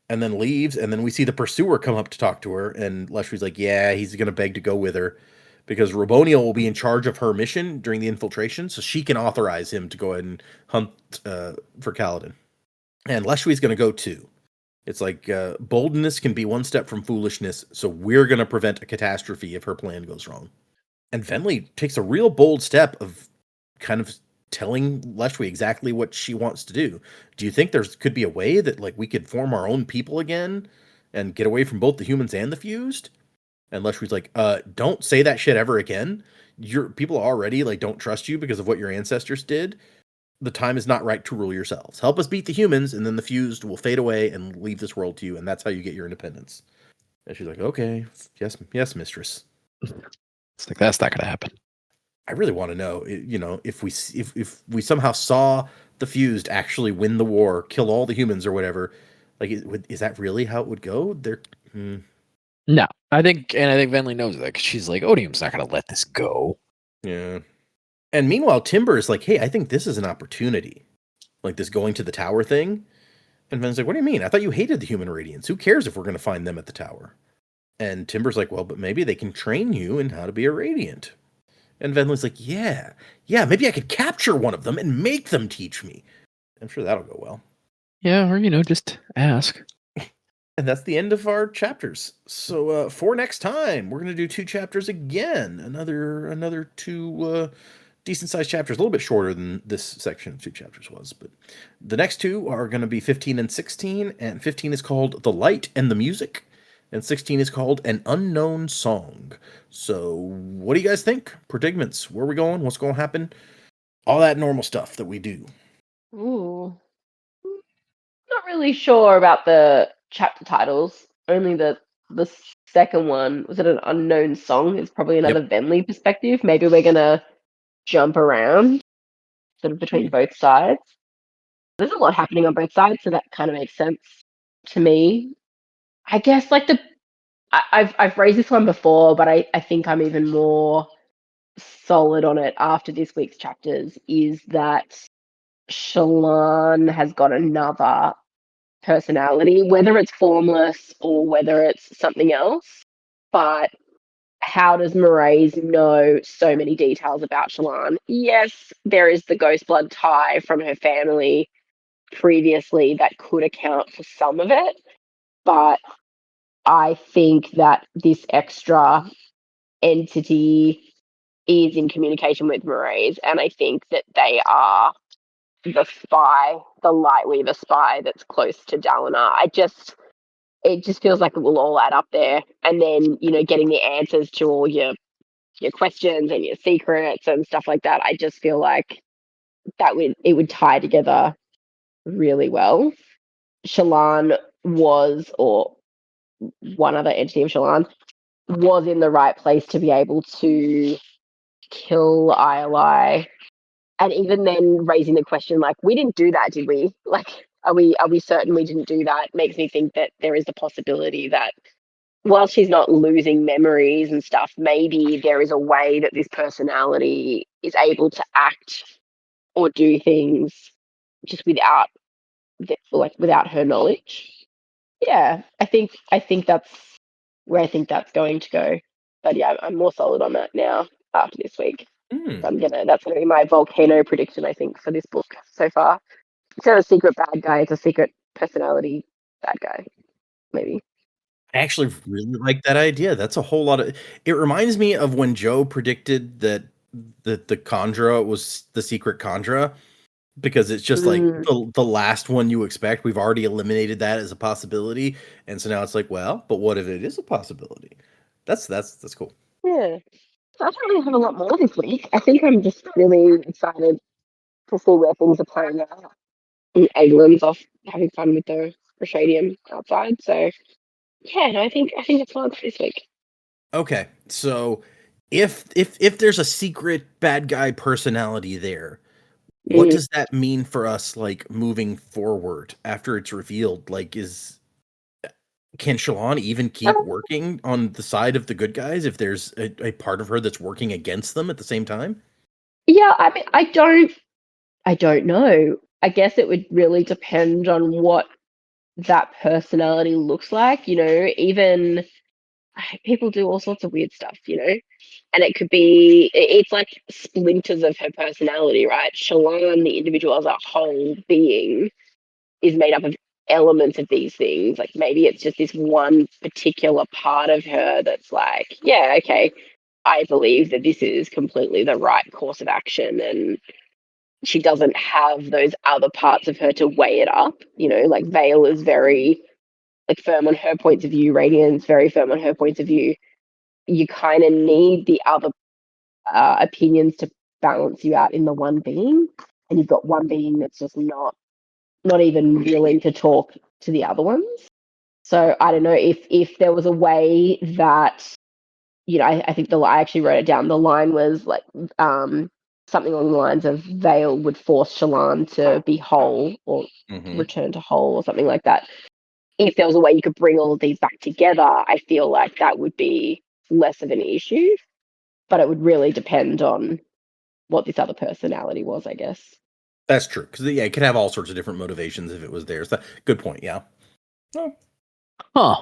and then leaves. And then we see the pursuer come up to talk to her, and Leshwi's like, yeah, he's going to beg to go with her because Raboniel will be in charge of her mission during the infiltration, so she can authorize him to go ahead and hunt for Kaladin. And Leshwi's going to go too. It's like boldness can be one step from foolishness, so we're going to prevent a catastrophe if her plan goes wrong. And Venli takes a real bold step of kind of telling Leshwi exactly what she wants to do. Do you think there could be a way that like we could form our own people again and get away from both the humans and the Fused? And Leshwi's like, don't say that shit ever again. Your people already like don't trust you because of what your ancestors did. The time is not right to rule yourselves. Help us beat the humans, and then the Fused will fade away and leave this world to you, and that's how you get your independence. And she's like, okay, yes, mistress. It's like, that's not going to happen. I really want to know, if we somehow saw the Fused actually win the war, kill all the humans or whatever, like, is that really how it would go? No, I think Venli knows that, 'cause she's like, Odium's not going to let this go. Yeah. And meanwhile, Timber is like, hey, I think this is an opportunity. Like this going to the tower thing. And Ven's like, what do you mean? I thought you hated the human radiants. Who cares if we're going to find them at the tower? And Timber's like, well, but maybe they can train you in how to be a radiant. And Venli's like, yeah, maybe I could capture one of them and make them teach me. I'm sure that'll go well. Yeah, or, just ask. And that's the end of our chapters. So for next time, we're going to do 2 chapters again. Another 2... decent-sized chapters, a little bit shorter than this section of 2 chapters was, but the next 2 are going to be 15 and 16, and 15 is called The Light and the Music, and 16 is called An Unknown Song. So what do you guys think? Predicaments, where are we going? What's going to happen? All that normal stuff that we do. Ooh. Not really sure about the chapter titles. Only the second one, was it An Unknown Song? It's probably another Venli perspective. Maybe we're going to jump around sort of between both sides. There's a lot happening on both sides, so that kind of makes sense to me. I guess like I've raised this one before, but I think I'm even more solid on it after this week's chapters, is that Shallan has got another personality, whether it's formless or whether it's something else. But how does Mraize know so many details about Shallan? Yes, there is the Ghostblood tie from her family previously that could account for some of it, but I think that this extra entity is in communication with Mraize, and I think that they are the spy, the Lightweaver spy that's close to Dalinar. It just feels like it will all add up there, and then getting the answers to all your questions and your secrets and stuff like that. I just feel like it would tie together really well. Shallan was, or one other entity of Shallan was in the right place to be able to kill Iolai. And even then raising the question, like, we didn't do that, did we? Like, are we certain we didn't do that? Makes me think that there is the possibility that while she's not losing memories and stuff, maybe there is a way that this personality is able to act or do things just without her knowledge. Yeah, I think that's where I think that's going to go. But yeah, I'm more solid on that now after this week. That's gonna be my volcano prediction, I think, for this book so far. Instead of a secret bad guy, it's a secret personality bad guy, maybe. I actually really like that idea. That's a whole lot of. It reminds me of when Joe predicted that the Kandra was the secret Kandra, because it's just like the last one you expect. We've already eliminated that as a possibility, and so now it's like, well, but what if it is a possibility? That's cool. Yeah. So I don't really have a lot more this week. I think I'm just really excited to see where things are playing out. And Eglin's off having fun with the Rashadium outside. So yeah, no, I think it's fun this week. Okay, so if there's a secret bad guy personality there, what does that mean for us, like, moving forward after it's revealed? Like, can Shallan even keep working on the side of the good guys if there's a part of her that's working against them at the same time? Yeah, I mean, I don't know. I guess it would really depend on what that personality looks like. Even people do all sorts of weird stuff, and it's like splinters of her personality, right? Shallan, the individual as a whole being, is made up of elements of these things. Like, maybe it's just this one particular part of her that's like, yeah, okay, I believe that this is completely the right course of action, and she doesn't have those other parts of her to weigh it up. Like, Vale is very, like, firm on her points of view, Radiant's very firm on her points of view. You kind of need the other opinions to balance you out in the one being, and you've got one being that's just not even willing to talk to the other ones. So I don't know if there was a way that, I think I actually wrote it down. The line was like something along the lines of Vale would force Shallan to be whole or return to whole or something like that. If there was a way you could bring all of these back together, I feel like that would be less of an issue. But it would really depend on what this other personality was, I guess. That's true, because it could have all sorts of different motivations if it was there. So good point. Yeah. Oh. Huh.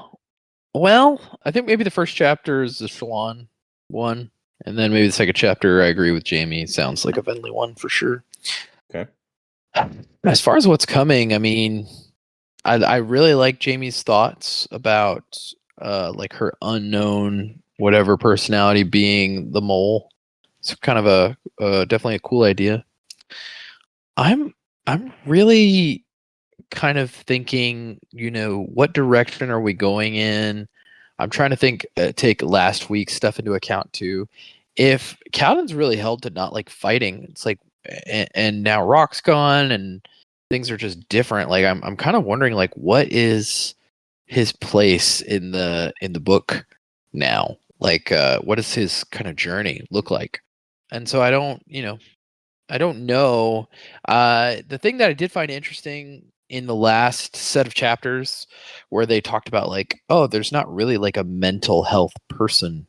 Well, I think maybe the first chapter is the Shallan one, and then maybe the second chapter, I agree with Jamie, sounds like a Venli one for sure. Okay. As far as what's coming, I mean, I really like Jamie's thoughts about like her unknown whatever personality being the mole. It's kind of a definitely a cool idea. I'm really kind of thinking, what direction are we going in? I'm trying to think, take last week's stuff into account too. If Cowden's really held to not like fighting, it's like, and now Rock's gone and things are just different. Like I'm kind of wondering, like, what is his place in the book now? Like, what does his kind of journey look like? And so I don't know. The thing that I did find interesting in the last set of chapters where they talked about like, oh, there's not really like a mental health person.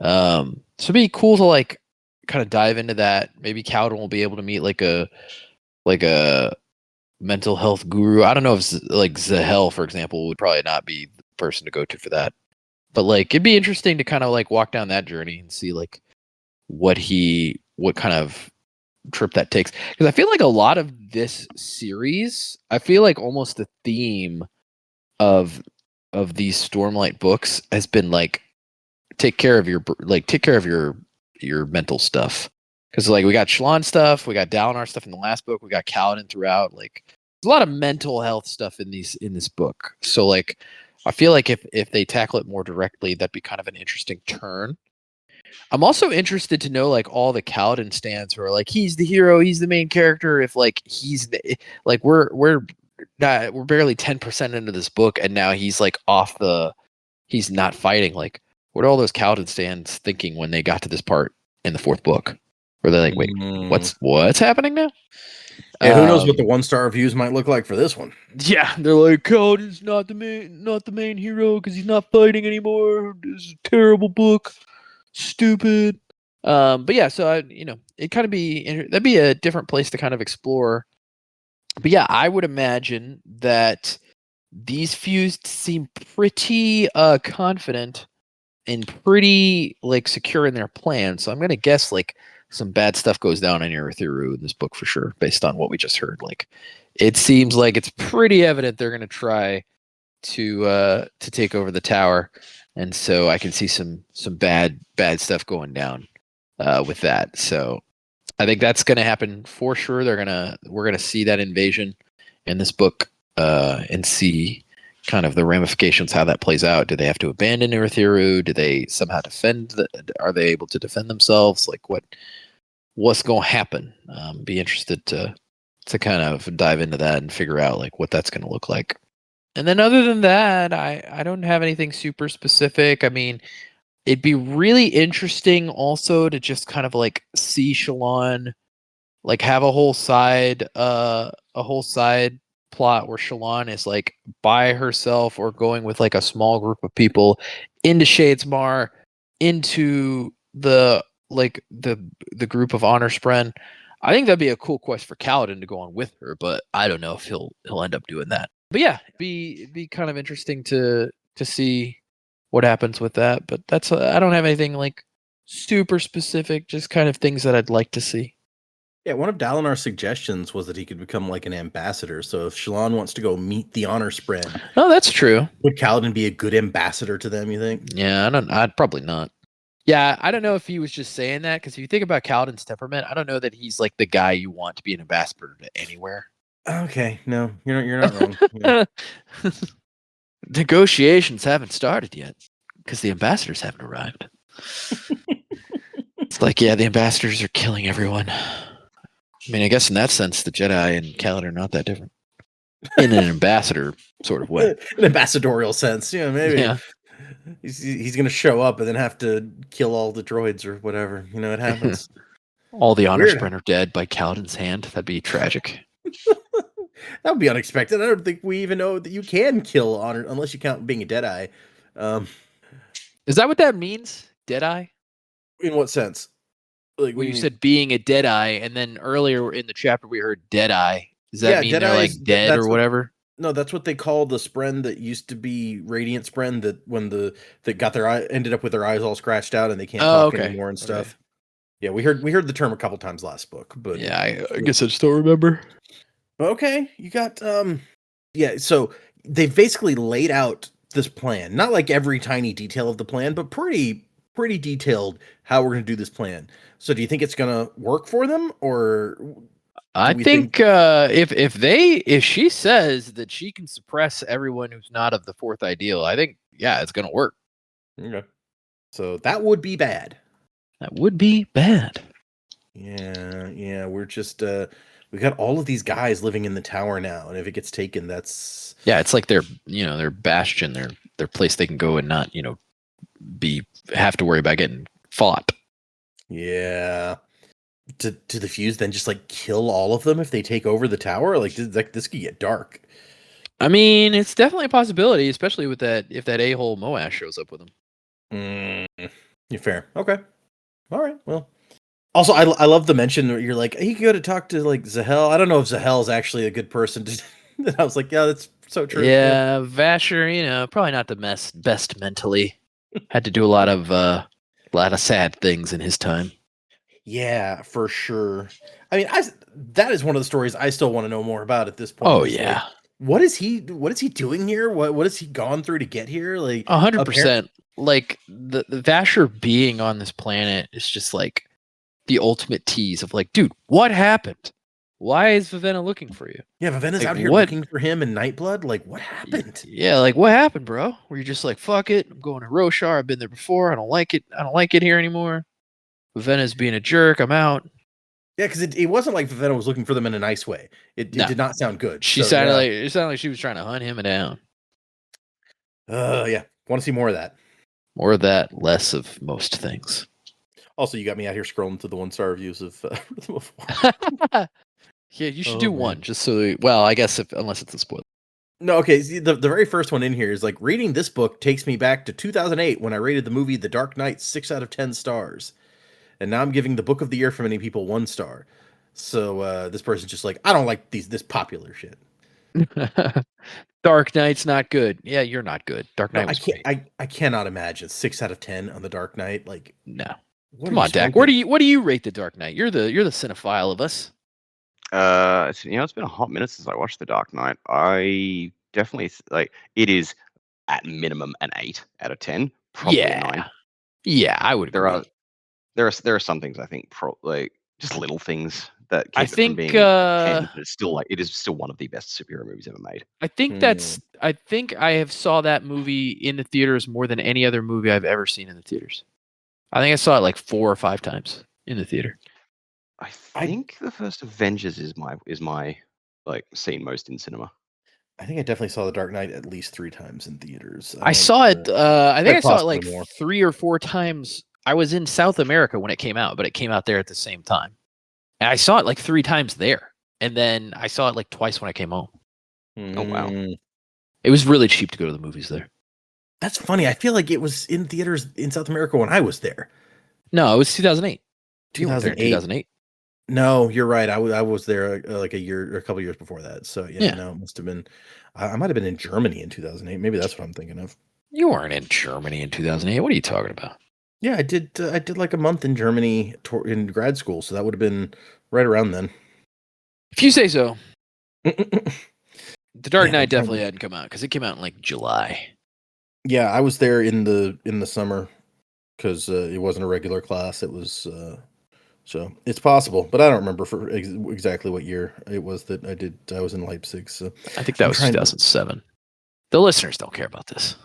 So it'd be cool to like kind of dive into that. Maybe Cowden will be able to meet like a mental health guru. I don't know if like Zahel, for example, would probably not be the person to go to for that. But like it'd be interesting to kind of like walk down that journey and see like what kind of trip that takes. Because I feel like a lot of this series, I feel like almost the theme of these Stormlight books has been like take care of your mental stuff. Because like we got Shallan stuff, we got Dalinar stuff in the last book, we got Kaladin throughout. Like there's a lot of mental health stuff in this book. So like I feel like if they tackle it more directly, that'd be kind of an interesting turn. I'm also interested to know like all the Kaladin stands who are like he's the hero, he's the main character. If like he's like we're barely 10% into this book, and now he's like he's not fighting. Like what are all those Kaladin stands thinking when they got to this part in the fourth book? Where they're like, wait, what's happening now? Yeah, who knows what the 1-star reviews might look like for this one? Yeah, they're like, Kaladin's not the main hero because he's not fighting anymore. This is a terrible book. Stupid. But yeah, so it kind of that'd be a different place to kind of explore. But yeah, I would imagine that these fused seem pretty confident and pretty like secure in their plan. So I'm gonna guess like some bad stuff goes down in Urithiru in this book for sure, based on what we just heard. Like it seems like it's pretty evident they're gonna try to take over the tower. And so I can see some bad stuff going down with that. So I think that's going to happen for sure. We're gonna see that invasion in this book and see kind of the ramifications, how that plays out. Do they have to abandon Urithiru? Do they somehow defend? Are they able to defend themselves? Like what's going to happen? Be interested to kind of dive into that and figure out like what that's going to look like. And then other than that, I don't have anything super specific. I mean, it'd be really interesting also to just kind of like see Shallan like have a whole side plot where Shallan is like by herself or going with like a small group of people into Shadesmar, into the group of Honor Spren. I think that'd be a cool quest for Kaladin to go on with her, but I don't know if he'll end up doing that. But yeah, it'd be kind of interesting to see what happens with that. But that's I don't have anything like super specific, just kind of things that I'd like to see. Yeah, one of Dalinar's suggestions was that he could become like an ambassador. So if Shallan wants to go meet the Honor Spren, oh, that's true. Would Kaladin be a good ambassador to them, you think? Yeah, I'd probably not. Yeah, I don't know if he was just saying that, because if you think about Kaladin's temperament, I don't know that he's like the guy you want to be an ambassador to anywhere. Okay, no, you're not wrong. Yeah. Negotiations haven't started yet because the ambassadors haven't arrived. It's like, yeah, the ambassadors are killing everyone. I mean, I guess in that sense, the Jedi and Kaladin are not that different. In an ambassador sort of way. An ambassadorial sense, yeah, maybe. Yeah. He's going to show up and then have to kill all the droids or whatever. You know, it happens. All the Honor Spren are dead by Kaladin's hand. That'd be tragic. That would be unexpected. I don't think we even know that you can kill Honor unless you count being a Deadeye. Is that what that means? Deadeye? In what sense? Like when you said being a Deadeye, and then earlier in the chapter we heard Deadeye. Does that mean they're like dead or whatever? No, that's what they call the Spren that used to be Radiant Spren that when that got their eye ended up with their eyes all scratched out and they can't talk anymore and stuff. Okay. Yeah, we heard the term a couple times last book, but yeah, I guess I just don't remember. Okay, you got yeah, so they've basically laid out this plan. Not like every tiny detail of the plan, but pretty detailed how we're going to do this plan. So do you think it's going to work for them, or I think if she says that she can suppress everyone who's not of the fourth ideal, I think it's going to work. Okay. So that would be bad. That would be bad. Yeah, we're just we got all of these guys living in the tower now, and if it gets taken, that's it's like their bastion, their place they can go and not have to worry about getting fought. Yeah. to the fuse then just like kill all of them if they take over the tower? Like this could get dark. I mean, it's definitely a possibility, especially with that if that a-hole Moash shows up with him. You're fair. Okay. All right. Well. Also, I love the mention where you're like, he could go to talk to like Zahel. I don't know if Zahel's actually a good person to. I was like, yeah, that's so true. Yeah, Vasher, probably not the best mentally. Had to do a lot of sad things in his time. Yeah, for sure. I mean, that is one of the stories I still want to know more about at this point. Oh It's yeah. Like, what is he doing here? What has he gone through to get here? Like 100%. Like the Vasher being on this planet is just like the ultimate tease of like, dude, what happened? Why is Vivenna looking for you? Yeah, Vivenna's like, out here looking for him in Nightblood. Like, what happened? Yeah, like what happened, bro? Were you just like, fuck it, I'm going to Roshar. I've been there before. I don't like it. I don't like it here anymore. Vivenna's being a jerk. I'm out. Yeah, because it wasn't like Vivenna was looking for them in a nice way. It did not sound good. It sounded like she was trying to hunt him down. Yeah. Want to see more of that. More of that, less of most things. Also, you got me out here scrolling through the 1-star reviews of Rhythm of War. Yeah, you should do one just so. Well, I guess unless it's a spoiler. No, okay. See, the very first one in here is like reading this book takes me back to 2008 when I rated the movie The Dark Knight 6 out of 10 stars, and now I'm giving the book of the year for many people 1 star. So this person's just like, I don't like this popular shit. Dark Knight's not good. Yeah, you're not good. Dark Knight was great. I cannot imagine 6 out of 10 on The Dark Knight. Like, no. Come on, Dak. What do you rate The Dark Knight? You're the cinephile of us. It's been a hot minute since I watched The Dark Knight. I definitely it is at minimum an 8 out of 10, probably a 9. Yeah, I would agree. There are some things I think just little things that keep I it think from being 10, but it's still it is still one of the best superhero movies ever made. I think I think I have saw that movie in the theaters more than any other movie I've ever seen in the theaters. I think I saw it like 4 or 5 times in the theater. I think the first Avengers is my like seen most in cinema. I think I definitely saw The Dark Knight at least 3 times in theaters. I saw it. I think I saw it like 3 or 4 times. I was in South America when it came out, but it came out there at the same time. And I saw it like 3 times there, and then I saw it like twice when I came home. Oh wow! It was really cheap to go to the movies there. That's funny. I feel like it was in theaters in South America when I was there. No, it was 2008. 2008. No, you're right. I was there like a couple years before that. So yeah. No, it must have been. I might have been in Germany in 2008. Maybe that's what I'm thinking of. You weren't in Germany in 2008. What are you talking about? Yeah, I did. I did like a month in Germany in grad school, so that would have been right around then. If you say so. The Dark Knight definitely hadn't come out because it came out in like July. Yeah, I was there in the summer because it wasn't a regular class. It was so it's possible, but I don't remember for exactly what year it was that I did. I was in Leipzig, so I think that was 2007. The listeners don't care about this.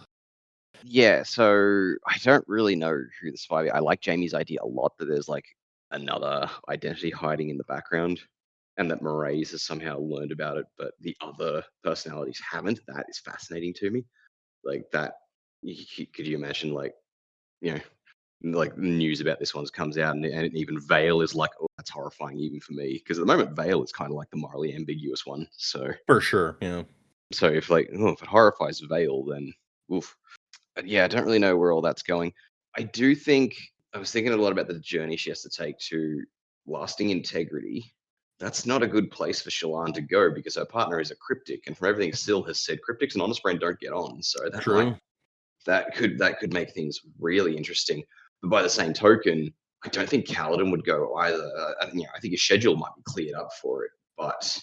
Yeah, so I don't really know who the spy is. I like Jamie's idea a lot that there's like another identity hiding in the background, and that Mraize has somehow learned about it, but the other personalities haven't. That is fascinating to me. Like that, could you imagine like news about this one comes out, and even Vale is like, oh, that's horrifying even for me, because at the moment Vale is kind of like the morally ambiguous one. So for sure, yeah. So if it horrifies Vale, then oof. But yeah, I don't really know where all that's going. I was thinking a lot about the journey she has to take to lasting integrity. That's not a good place for Shallan to go because her partner is a cryptic, and from everything Syl has said, cryptics and honest brain don't get on. So that could make things really interesting. But by the same token, I don't think Kaladin would go either. I think his schedule might be cleared up for it. But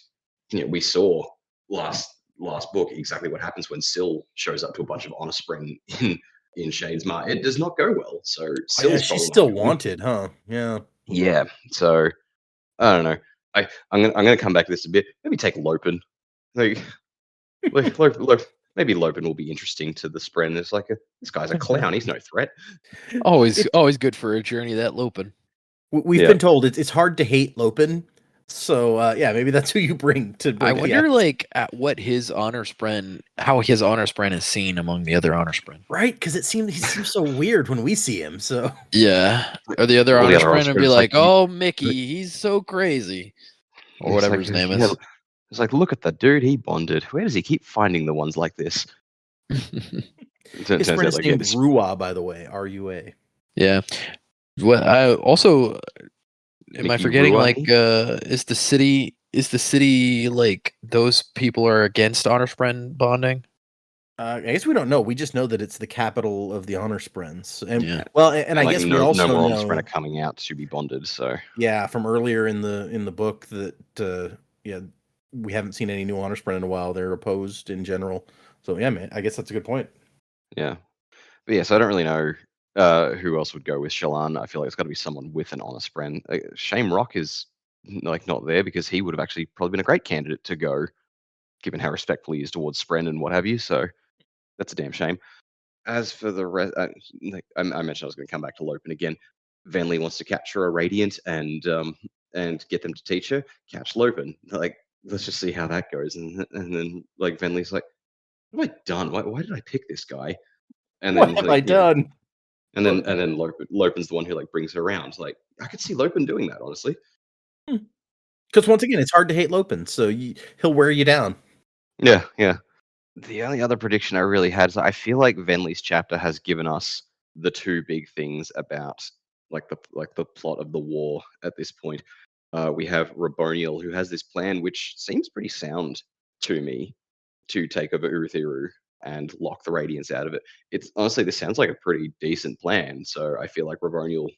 we saw last book exactly what happens when Syl shows up to a bunch of honest brain in Shadesmar. It does not go well. So she's still wanted, huh? Yeah. Yeah. So I don't know. I'm gonna come back to this a bit. Maybe take Lopen. Maybe Lopen will be interesting to the Spren. It's like this guy's a clown. He's no threat. Always good for a journey, that Lopen. We've been told it's hard to hate Lopen, So yeah, maybe that's who you bring to. I Bring, yeah. wonder, like, at what his honor spren, how his honor spren is seen among the other honor spren. Right, because he seems so weird when we see him. So Yeah, or the other Well, honor the other spren would be Osprey's like, like, "Oh, Mickey, he's so crazy," or it's whatever like, his name yeah, is. it's like, look at the dude, he bonded. Where does he keep finding the ones like this? his Turns friend out, is like, named this, Rua, by the way, Rua. Yeah. What I also am I Mickey forgetting? Rooney? Like, is the city like those people are against honor spren bonding? I guess we don't know. We just know that it's the capital of the honor sprints, and Yeah. and I like, guess we no also more know, Osprey are coming out to be bonded. So yeah, from earlier in the book that yeah, we haven't seen any new honor sprint in a while. They're opposed in general. So yeah, man, I guess that's a good point. yeah, but yeah, so I don't really know who else would go with Shallan. I feel like it's got to be someone with an honest friend. Shamrock is like not there because he would have actually probably been a great candidate to go, given how respectful he is towards Spren and what have you. So that's a damn shame. As for the rest, like I mentioned, I was going to come back to Lopen again. Venley wants to capture a Radiant and get them to teach her. Catch Lopen. Like, let's just see how that goes. And then like Venley's like, what have I done? Why did I pick this guy? And What then have like I done? and then Lopen's the one who like brings her around. Like, I could see Lopen doing that, honestly. Because once again, it's hard to hate Lopen, so he'll wear you down. Yeah, yeah. The only other prediction I really had is I feel like Venley's chapter has given us the two big things about the plot of the war at this point. We have Raboniel, who has this plan which seems pretty sound to me to take over Urithiru and lock the Radiance out of it. It's honestly, this sounds like a pretty decent plan. So I feel like Raboniel,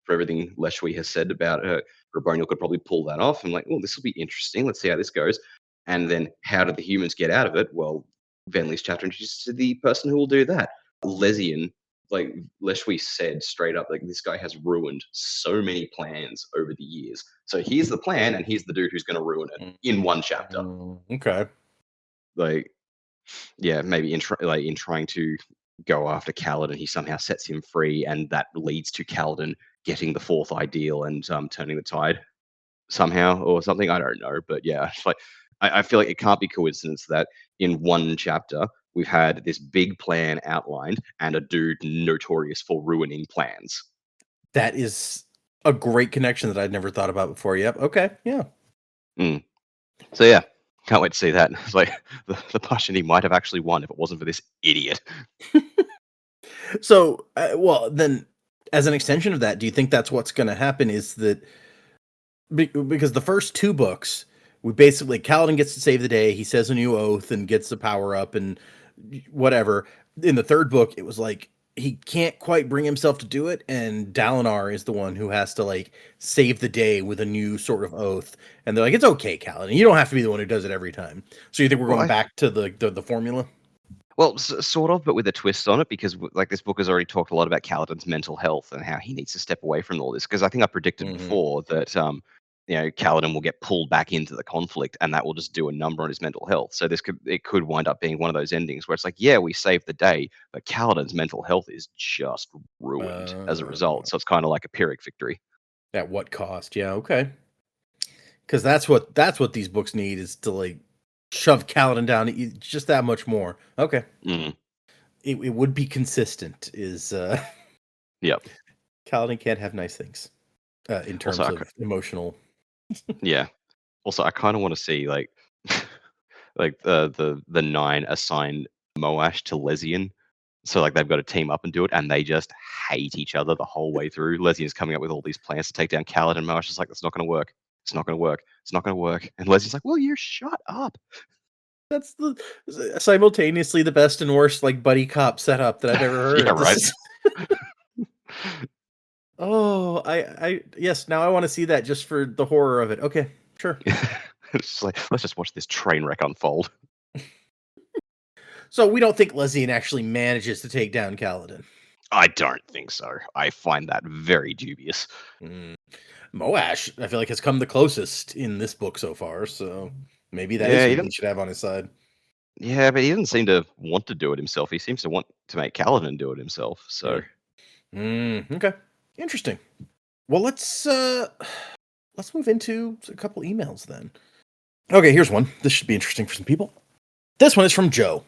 for everything Leshwi has said about her, Raboniel could probably pull that off. I'm like, oh, this will be interesting. Let's see how this goes. And then how did the humans get out of it? Well, Venley's chapter introduces to the person who will do that. Lezian, like Leshwi said straight up, like this guy has ruined so many plans over the years. So here's the plan, and here's the dude who's going to ruin it in one chapter. Okay. Like, yeah, maybe in trying to go after Kaladin, he somehow sets him free, and that leads to Kaladin getting the fourth ideal and turning the tide somehow or something. I don't know, but yeah, it's like I feel like it can't be coincidence that in one chapter we've had this big plan outlined and a dude notorious for ruining plans. That is a great connection that I'd never thought about before. Yep. Okay. Yeah. So yeah, can't wait to see that. It's like the Parshendi might have actually won if it wasn't for this idiot. So, well, then, as an extension of that, do you think that's what's going to happen? Is that because the first two books, we basically Kaladin gets to save the day. He says a new oath and gets the power up and whatever. In the third book, it was like he can't quite bring himself to do it, and Dalinar is the one who has to like save the day with a new sort of oath. And they're like, "It's okay, Kaladin. You don't have to be the one who does it every time." So you think we're going back to the formula? Well, sort of, but with a twist on it, because like this book has already talked a lot about Kaladin's mental health and how he needs to step away from all this. Because I think I predicted before that Kaladin will get pulled back into the conflict, and that will just do a number on his mental health. So it could wind up being one of those endings where it's like, yeah, we saved the day, but Kaladin's mental health is just ruined as a result. So it's kind of like a Pyrrhic victory. At what cost? Yeah, okay. Because that's what these books need, is to like shove Kaladin down just that much more. Okay. It would be consistent. Is yep. Kaladin can't have nice things in terms of emotional. Yeah. Also, I kind of want to see like the 9 assign Moash to Lezian. So like they've got to team up and do it, and they just hate each other the whole way through. Lezian's coming up with all these plans to take down Kaladin. Moash is like, that's not going to work. It's not going to work. It's not going to work. And Leslie's like, well, you shut up. That's the simultaneously the best and worst like buddy cop setup that I've ever heard. Yeah, right. Oh, yes, now I want to see that just for the horror of it. Okay, sure. It's just like, let's just watch this train wreck unfold. So we don't think Lezian actually manages to take down Kaladin? I don't think so. I find that very dubious. Moash, I feel like, has come the closest in this book so far, so maybe that is what he should have on his side. Yeah, but he doesn't seem to want to do it himself. He seems to want to make Kaladin do it himself. So, okay, interesting. Well, let's let's move into a couple emails then. Okay, here's one. This should be interesting for some people. This one is from Joe.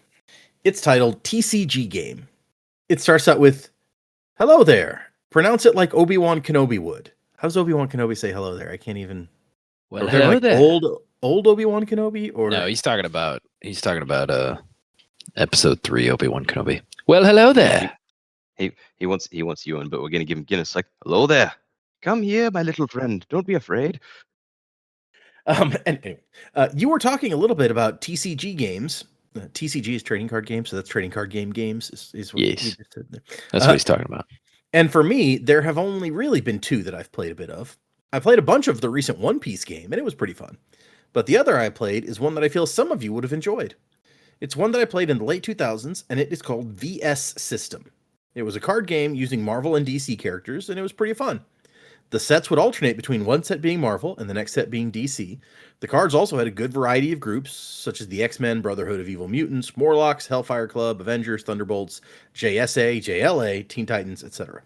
It's titled TCG Game. It starts out with, "Hello there. Pronounce it like Obi-Wan Kenobi would." How does Obi-Wan Kenobi say hello there? I can't even. Well, Or they're hello like there. old Obi-Wan Kenobi, or No, he's talking about episode 3 Obi-Wan Kenobi. Well, hello there. He wants Ewan, but we're gonna give him Guinness. Like, hello there. Come here, my little friend. Don't be afraid. And anyway, you were talking a little bit about TCG games. TCG is trading card games, so that's trading card games. Is what Yes. you just said there. That's what he's talking about. And for me, there have only really been 2 that I've played a bit of. I played a bunch of the recent One Piece game, and it was pretty fun. But the other I played is one that I feel some of you would have enjoyed. It's one that I played in the late 2000s, and it is called VS System. It was a card game using Marvel and DC characters, and it was pretty fun. The sets would alternate between one set being Marvel and the next set being DC. The cards also had a good variety of groups, such as the X-Men, Brotherhood of Evil Mutants, Morlocks, Hellfire Club, Avengers, Thunderbolts, JSA, JLA, Teen Titans, etc.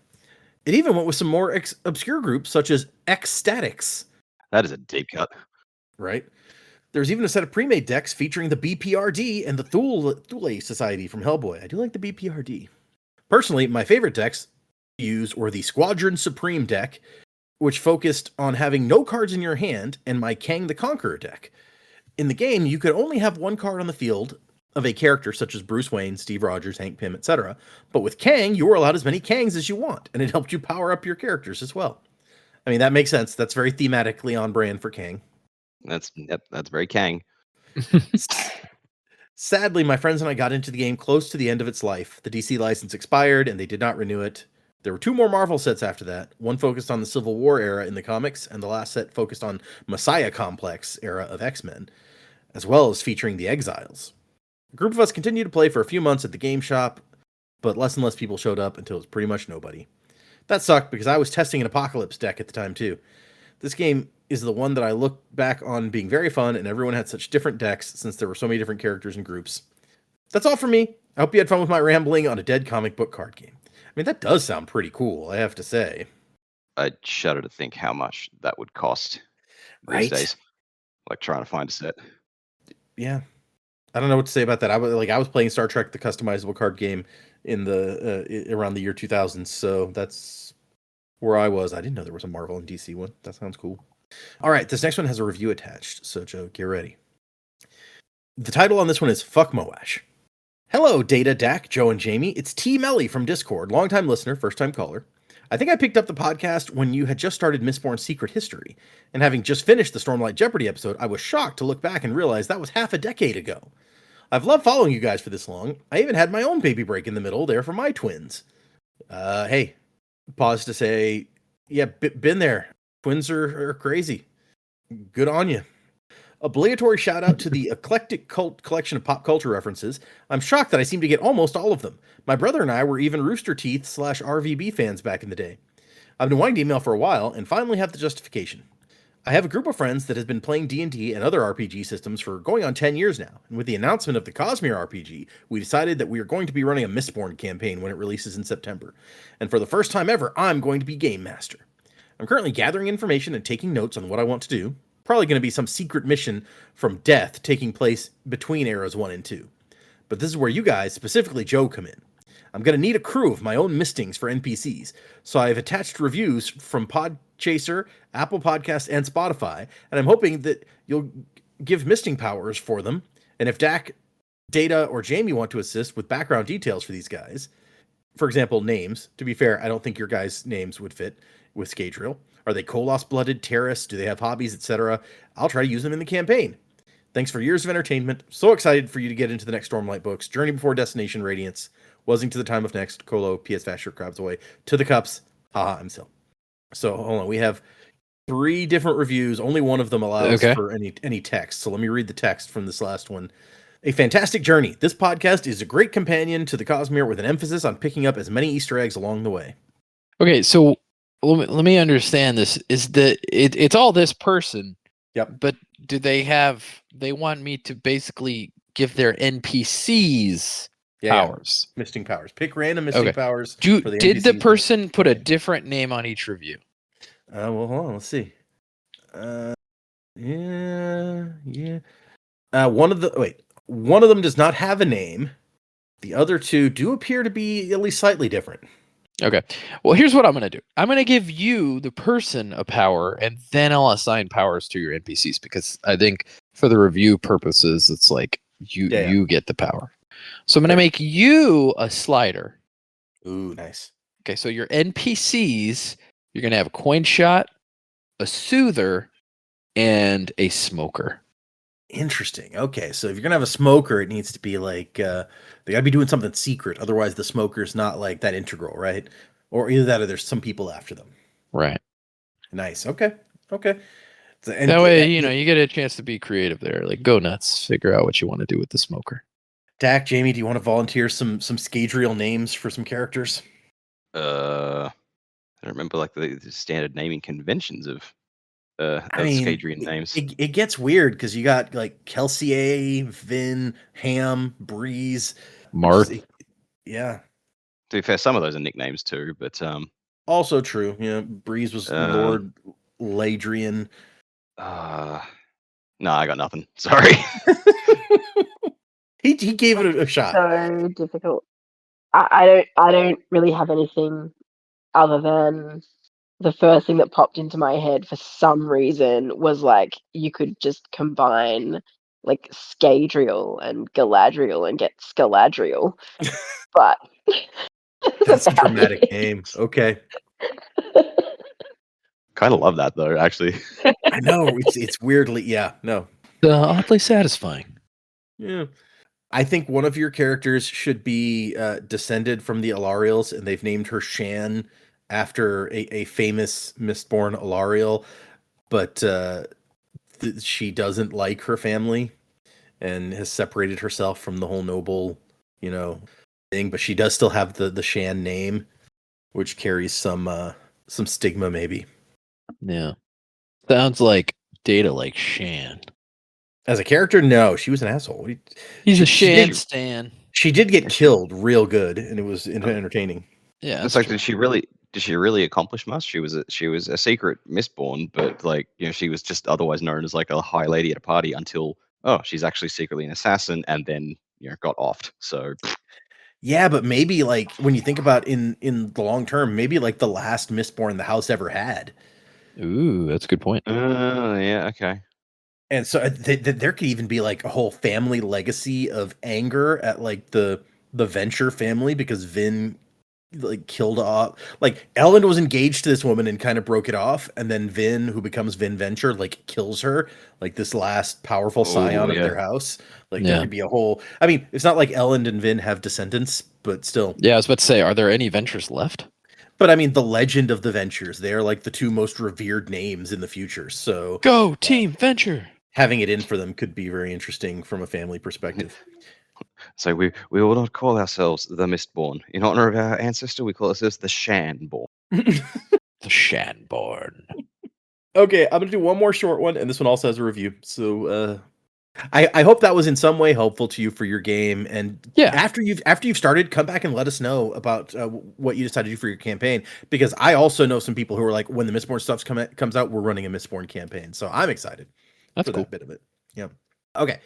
It even went with some more obscure groups, such as X-Statics. That is a deep cut. Right? There's even a set of pre-made decks featuring the BPRD and the Thule Society from Hellboy. I do like the BPRD. Personally, my favorite decks to use were the Squadron Supreme deck, which focused on having no cards in your hand, and my Kang the Conqueror deck. In the game, you could only have one card on the field of a character such as Bruce Wayne, Steve Rogers, Hank Pym, etc. But with Kang, you were allowed as many Kangs as you want, and it helped you power up your characters as well. I mean, that makes sense. That's very thematically on brand for Kang. That's very Kang. Sadly, my friends and I got into the game close to the end of its life. The DC license expired, and they did not renew it. There were 2 more Marvel sets after that. One focused on the Civil War era in the comics, and the last set focused on Messiah Complex era of X-Men, as well as featuring the Exiles. A group of us continued to play for a few months at the game shop, but less and less people showed up until it was pretty much nobody. That sucked because I was testing an Apocalypse deck at the time too. This game is the one that I look back on being very fun, and everyone had such different decks since there were so many different characters and groups. That's all for me. I hope you had fun with my rambling on a dead comic book card game. I mean, that does sound pretty cool, I have to say. I shudder to think how much that would cost these days. Like trying to find a set. Yeah. I don't know what to say about that. I was playing Star Trek: The Customizable Card Game in the around the year 2000, so that's where I was. I didn't know there was a Marvel and DC one. That sounds cool. All right, this next one has a review attached, so Joe, get ready. The title on this one is Fuck Moash. Hello, Data, Dak, Joe, and Jamie. It's T. Melly from Discord, longtime listener, first-time caller. I think I picked up the podcast when you had just started Mistborn Secret History, and having just finished the Stormlight Jeopardy episode, I was shocked to look back and realize that was half a decade ago. I've loved following you guys for this long. I even had my own baby break in the middle there for my twins. Hey, pause to say, yeah, been there. Twins are crazy. Good on you. Obligatory shout out to the eclectic cult collection of pop culture references. I'm shocked that I seem to get almost all of them. My brother and I were even Rooster Teeth / RVB fans back in the day. I've been wanting to email for a while and finally have the justification. I have a group of friends that has been playing D&D and other RPG systems for going on 10 years now, and with the announcement of the Cosmere RPG, we decided that we are going to be running a Mistborn campaign when it releases in September. And for the first time ever, I'm going to be Game Master. I'm currently gathering information and taking notes on what I want to do. Probably going to be some secret mission from Death taking place between eras 1 and 2. But this is where you guys, specifically Joe, come in. I'm going to need a crew of my own mistings for NPCs, so I've attached reviews from Podchaser, Apple Podcasts, and Spotify, and I'm hoping that you'll give misting powers for them, and if Dak, Data, or Jamie want to assist with background details for these guys, for example, names. To be fair, I don't think your guys' names would fit with Scadrial. Are they Koloss-blooded, terrorists? Do they have hobbies, etc.? I'll try to use them in the campaign. Thanks for years of entertainment. So excited for you to get into the next Stormlight books. Journey Before Destination Radiance. Wasing to the Time of Next. Colo, PS Fasher, Crabs Away. To the Cups. Haha, I'm still. So, hold on. We have 3 different reviews. Only one of them allows for any text. So let me read the text from this last one. A fantastic journey. This podcast is a great companion to the Cosmere with an emphasis on picking up as many Easter eggs along the way. Okay, so let me understand this. Is it's all this person? Yep. But do they want me to basically give their NPCs powers? Yeah. Misting powers. Pick random misting powers. Did the person put a different name on each review? Well, hold on. Let's see. Yeah. One of them does not have a name. The other two do appear to be at least slightly different. Okay. Well, here's what I'm going to do. I'm going to give you, the person, a power, and then I'll assign powers to your NPCs, because I think for the review purposes, it's like you get the power. So I'm going to make you a slider. Ooh, nice. Okay, so your NPCs, you're going to have a coin shot, a soother, and a smoker. Interesting. Okay, so if you're gonna have a smoker, it needs to be like they gotta be doing something secret. Otherwise, the smoker's not like that integral, right? Or either that, or there's some people after them. Right. Nice. Okay. So, That way, you get a chance to be creative there. Like, go nuts. Figure out what you want to do with the smoker. Dak, Jamie, do you want to volunteer some Scadrial names for some characters? I don't remember like the standard naming conventions of Scadrian names. It gets weird because you got like Kelsier, Vin, Ham, Mraize, Marth. Yeah. To be fair, some of those are nicknames too, but also true. Yeah, Mraize was Lord Ladrian. No, I got nothing. Sorry. he gave it a shot. So difficult. I don't really have anything other than the first thing that popped into my head for some reason was like you could just combine like Scadrial and Galadriel and get Scaladriel. But that's a dramatic name. Okay. Kind of love that though, actually. I know it's weirdly, Oddly satisfying. Yeah. I think one of your characters should be descended from the Alarials, and they've named her Shan after a famous Mistborn Alarial, but she doesn't like her family and has separated herself from the whole noble, thing. But she does still have the Shan name, which carries some stigma, maybe. Yeah. Sounds like Data like Shan. As a character, no, she was an asshole. He's a Shan stan. She did get killed real good, and it was entertaining. Yeah, it's like did she really accomplish much? She was a secret Mistborn, but like she was just otherwise known as like a high lady at a party until she's actually secretly an assassin, and then got offed. So yeah, but maybe like when you think about in the long term, maybe like the last Mistborn the house ever had. Ooh, that's a good point. Yeah, okay. And so there could even be like a whole family legacy of anger at like the Venture family because Vin like killed off, like Ellen was engaged to this woman and kind of broke it off, and then Vin, who becomes Vin Venture, like kills her, like this last powerful scion of their house. Like there could be a whole. I mean, it's not like Ellen and Vin have descendants, but still. Yeah, I was about to say, are there any Ventures left? But I mean, the legend of the Ventures, they're like the two most revered names in the future. So go Team Venture. Having it in for them could be very interesting from a family perspective. So we will not call ourselves the Mistborn. In honor of our ancestor, we call ourselves the Shanborn. The Shanborn. Okay, I'm gonna do one more short one, and this one also has a review. So I hope that was in some way helpful to you for your game. And after you've started, come back and let us know about what you decided to do for your campaign. Because I also know some people who are like, when the Mistborn stuff comes out, we're running a Mistborn campaign. So I'm excited. That's cool. That bit of it. Yeah. Okay.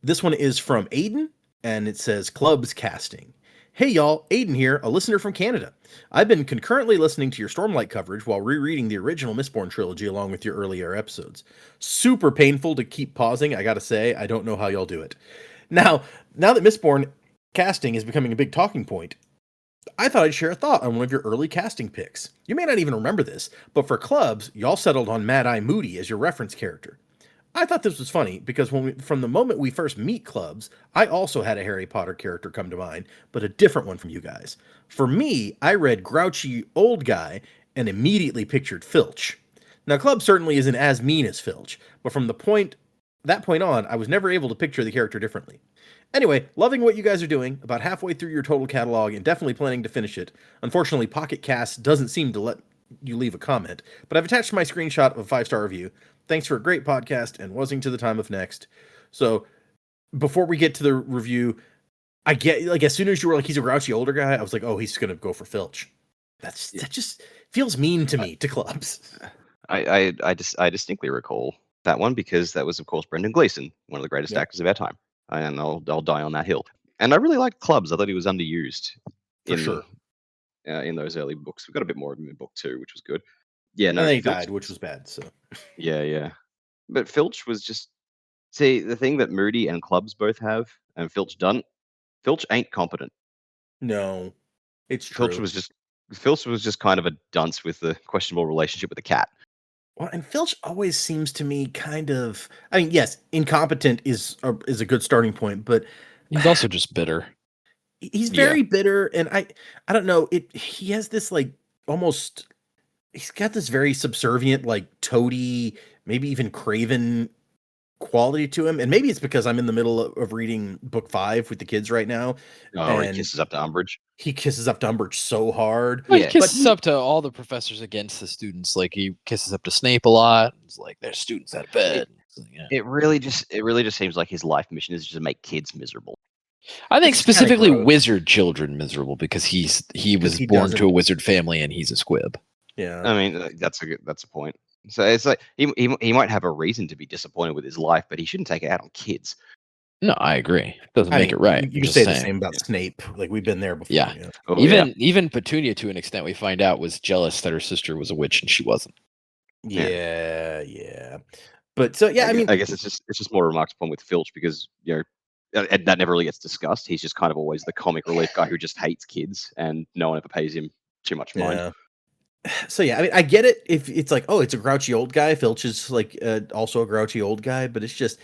This one is from Aiden, and it says Clubs Casting. Hey y'all, Aiden here, a listener from Canada. I've been concurrently listening to your Stormlight coverage while rereading the original Mistborn trilogy along with your earlier episodes. Super painful to keep pausing, I gotta say. I don't know how y'all do it. Now that Mistborn casting is becoming a big talking point, I thought I'd share a thought on one of your early casting picks. You may not even remember this, but for Clubs, y'all settled on Mad Eye Moody as your reference character. I thought this was funny because from the moment we first meet Clubs, I also had a Harry Potter character come to mind, but a different one from you guys. For me, I read grouchy old guy and immediately pictured Filch. Now, Clubs certainly isn't as mean as Filch, but from that point on, I was never able to picture the character differently. Anyway, loving what you guys are doing, about halfway through your total catalog and definitely planning to finish it. Unfortunately, Pocket Cast doesn't seem to let you leave a comment, but I've attached my screenshot of a 5-star review. Thanks for a great podcast and wasing to the time of next. So before we get to the review, I get like as soon as you were like he's a grouchy older guy, I was like, oh, he's gonna go for Filch. That just feels mean to me, to Clubs. I distinctly recall that one because that was, of course, Brendan Gleeson, one of the greatest Yep. actors of our time, and I'll die on that hill. And I really liked Clubs. I thought he was underused For sure. in those early books. We got a bit more of him in book 2, which was good. Yeah, And no, then he Filch died, which was bad. So yeah. But Filch was just see the thing that Moody and Clubs both have, and Filch doesn't. Filch ain't competent. no, it's Filch true. was just kind of a dunce with the questionable relationship with the cat. Well, and Filch always seems to me kind of. I mean, yes, incompetent is a good starting point, but He's also just bitter. he's Yeah. very bitter, and I don't know. He has this like almost. He's got this very subservient, like toady, maybe even craven quality to him, and maybe it's because I'm in the middle of reading book 5 with the kids right now. Oh, he And kisses up to Umbridge. he kisses up to Umbridge so hard. Well, Yeah, he kisses up to all the professors against the students. Like he kisses up to Snape a lot. It's like there's students out of bed. So, yeah. It really just seems like his life mission is just to make kids miserable. I think It's kinda specifically gross. wizard children miserable because he was he born doesn't- to a wizard family and he's a squib. Yeah, I mean, that's a point. So it's like he might have a reason to be disappointed with his life, but he shouldn't take it out on kids. No, I agree. Doesn't I make mean, it right. You can Just say the saying. same about Snape. Like we've been there before. Yeah. Oh, yeah. Even Petunia, to an extent, we find out was jealous that her sister was a witch and she wasn't. Yeah. But so yeah, I mean, I guess it's just more remarked upon with Filch because and that never really gets discussed. He's just kind of always the comic relief guy who just hates kids, and no one ever pays him too much mind. yeah. So yeah, I mean, I get it if it's like, oh, it's a grouchy old guy. Filch is like also a grouchy old guy, but it's just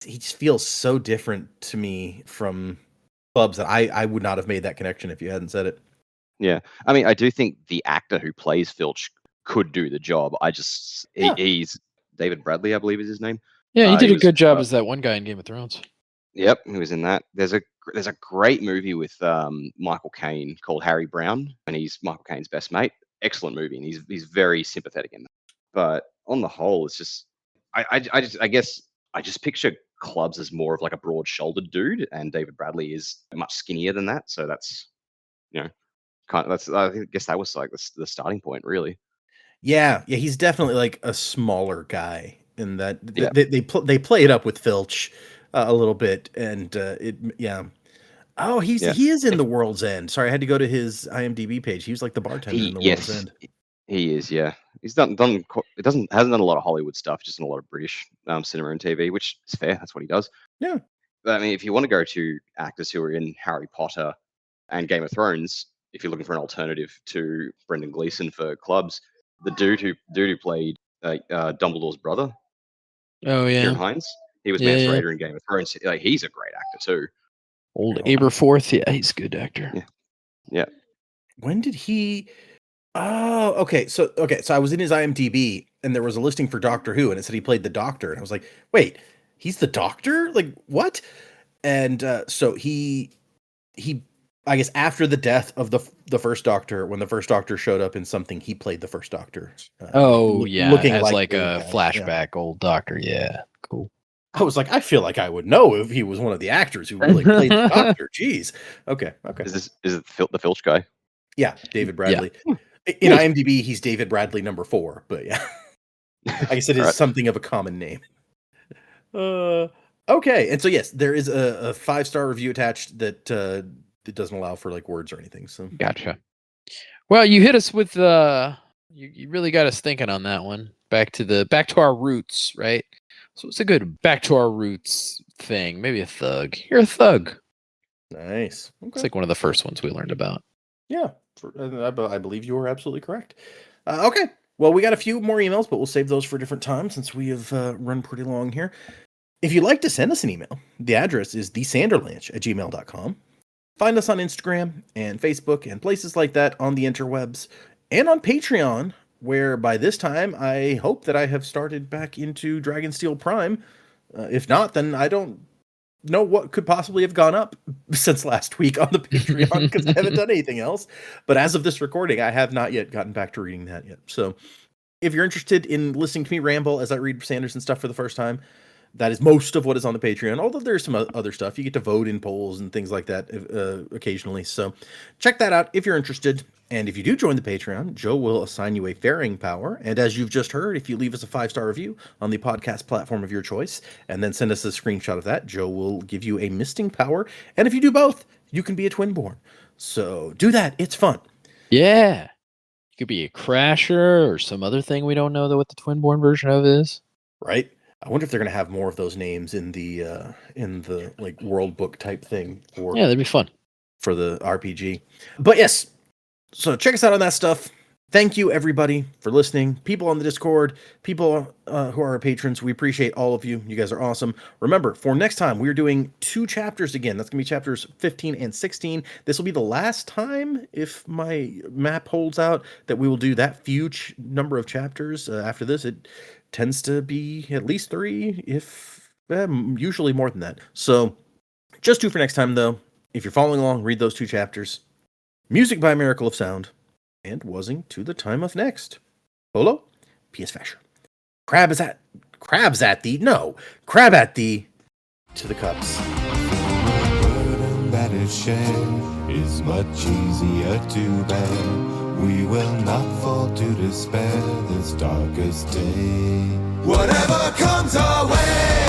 he just feels so different to me from Clubs that I would not have made that connection if you hadn't said it. Yeah, I mean, I do think the actor who plays Filch could do the job. He's David Bradley, I believe is his name. Yeah, he did he a good was, job as that one guy in Game of Thrones. Yep, he was in that. There's a great movie with Michael Caine called Harry Brown, and he's Michael Caine's best mate. Excellent movie, and he's very sympathetic in that. But on the whole, it's just I guess I just picture Clubs as more of like a broad-shouldered dude, and David Bradley is much skinnier than that. So that's I guess that was like the starting point, really. Yeah, he's definitely like a smaller guy in that Yeah. they play it up with Filch a little bit, and Oh, he is in the World's End. Sorry, I had to go to his IMDb page. He was like the bartender in the World's End. He is. Yeah, he's hasn't done a lot of Hollywood stuff, just in a lot of British cinema and TV, which is fair. That's what he does. Yeah. But I mean, if you want to go to actors who are in Harry Potter and Game of Thrones, if you're looking for an alternative to Brendan Gleeson for Clubs, the dude who played Dumbledore's brother, Oh yeah, Kieran Hines, he was Mance Rayder in Game of Thrones. Like, he's a great actor too. old Aberforth. Yeah, he's a good actor. Yeah. When did he? Oh, okay. So I was in his IMDb, and there was a listing for Doctor Who, and it said he played the Doctor, and I was like, wait, he's the Doctor? Like what? And so he, I guess after the death of the first Doctor, when the first Doctor showed up in something, he played the first Doctor. Looking as like the a guy. flashback old Doctor. Yeah, cool. I was like, I feel like I would know if he was one of the actors who really played the Doctor. Jeez. Okay. Is it the Filch guy? Yeah, David Bradley. In IMDb, he's David Bradley number 4, but yeah. I guess it is something of a common name. Okay, and so yes, there is a 5-star review attached that it doesn't allow for like words or anything. So Gotcha. Well, you hit us with you really got us thinking on that one. Back to our roots, right? So it's a good back to our roots thing. Maybe a thug. You're a thug. nice. Okay. It's like one of the first ones we learned about. Yeah, I believe you are absolutely correct. Okay, well, we got a few more emails, but we'll save those for a different time since we have run pretty long here. If you'd like to send us an email, the address is thesanderlanch@gmail.com. Find us on Instagram and Facebook and places like that on the interwebs, and on Patreon, where by this time I hope that I have started back into Dragonsteel Prime. If not, then I don't know what could possibly have gone up since last week on the Patreon, because I haven't done anything else. But as of this recording, I have not yet gotten back to reading that yet. So if you're interested in listening to me ramble as I read Sanderson stuff for the first time, That is most of what is on the Patreon, although there's some other stuff. You get to vote in polls and things like that occasionally. So check that out if you're interested. And if you do join the Patreon, Joe will assign you a faring power. And as you've just heard, if you leave us a 5-star review on the podcast platform of your choice, and then send us a screenshot of that, Joe will give you a misting power. And if you do both, you can be a Twinborn. So do that. It's fun. Yeah. You could be a Crasher or some other thing we don't know what the Twinborn version of is. Right? I wonder if they're going to have more of those names in the like world book type thing for Yeah, that'd be fun for the RPG. But yes, so check us out on that stuff. Thank you everybody for listening. People on the Discord, people who are our patrons, we appreciate all of you. You guys are awesome. Remember, for next time, we're doing 2 chapters again. That's going to be chapters 15 and 16. This will be the last time, if my map holds out, that we will do that few number of chapters. After this, it tends to be at least 3, if usually more than that. So just 2 for next time, though. If you're following along, read those 2 chapters. Music by Miracle of Sound, and wasing to the time of next. Polo, P.S. Fasher. Crab at thee to the cups. Burden that is shared is much easier to bear. We will not fall to despair this darkest day. Whatever comes our way.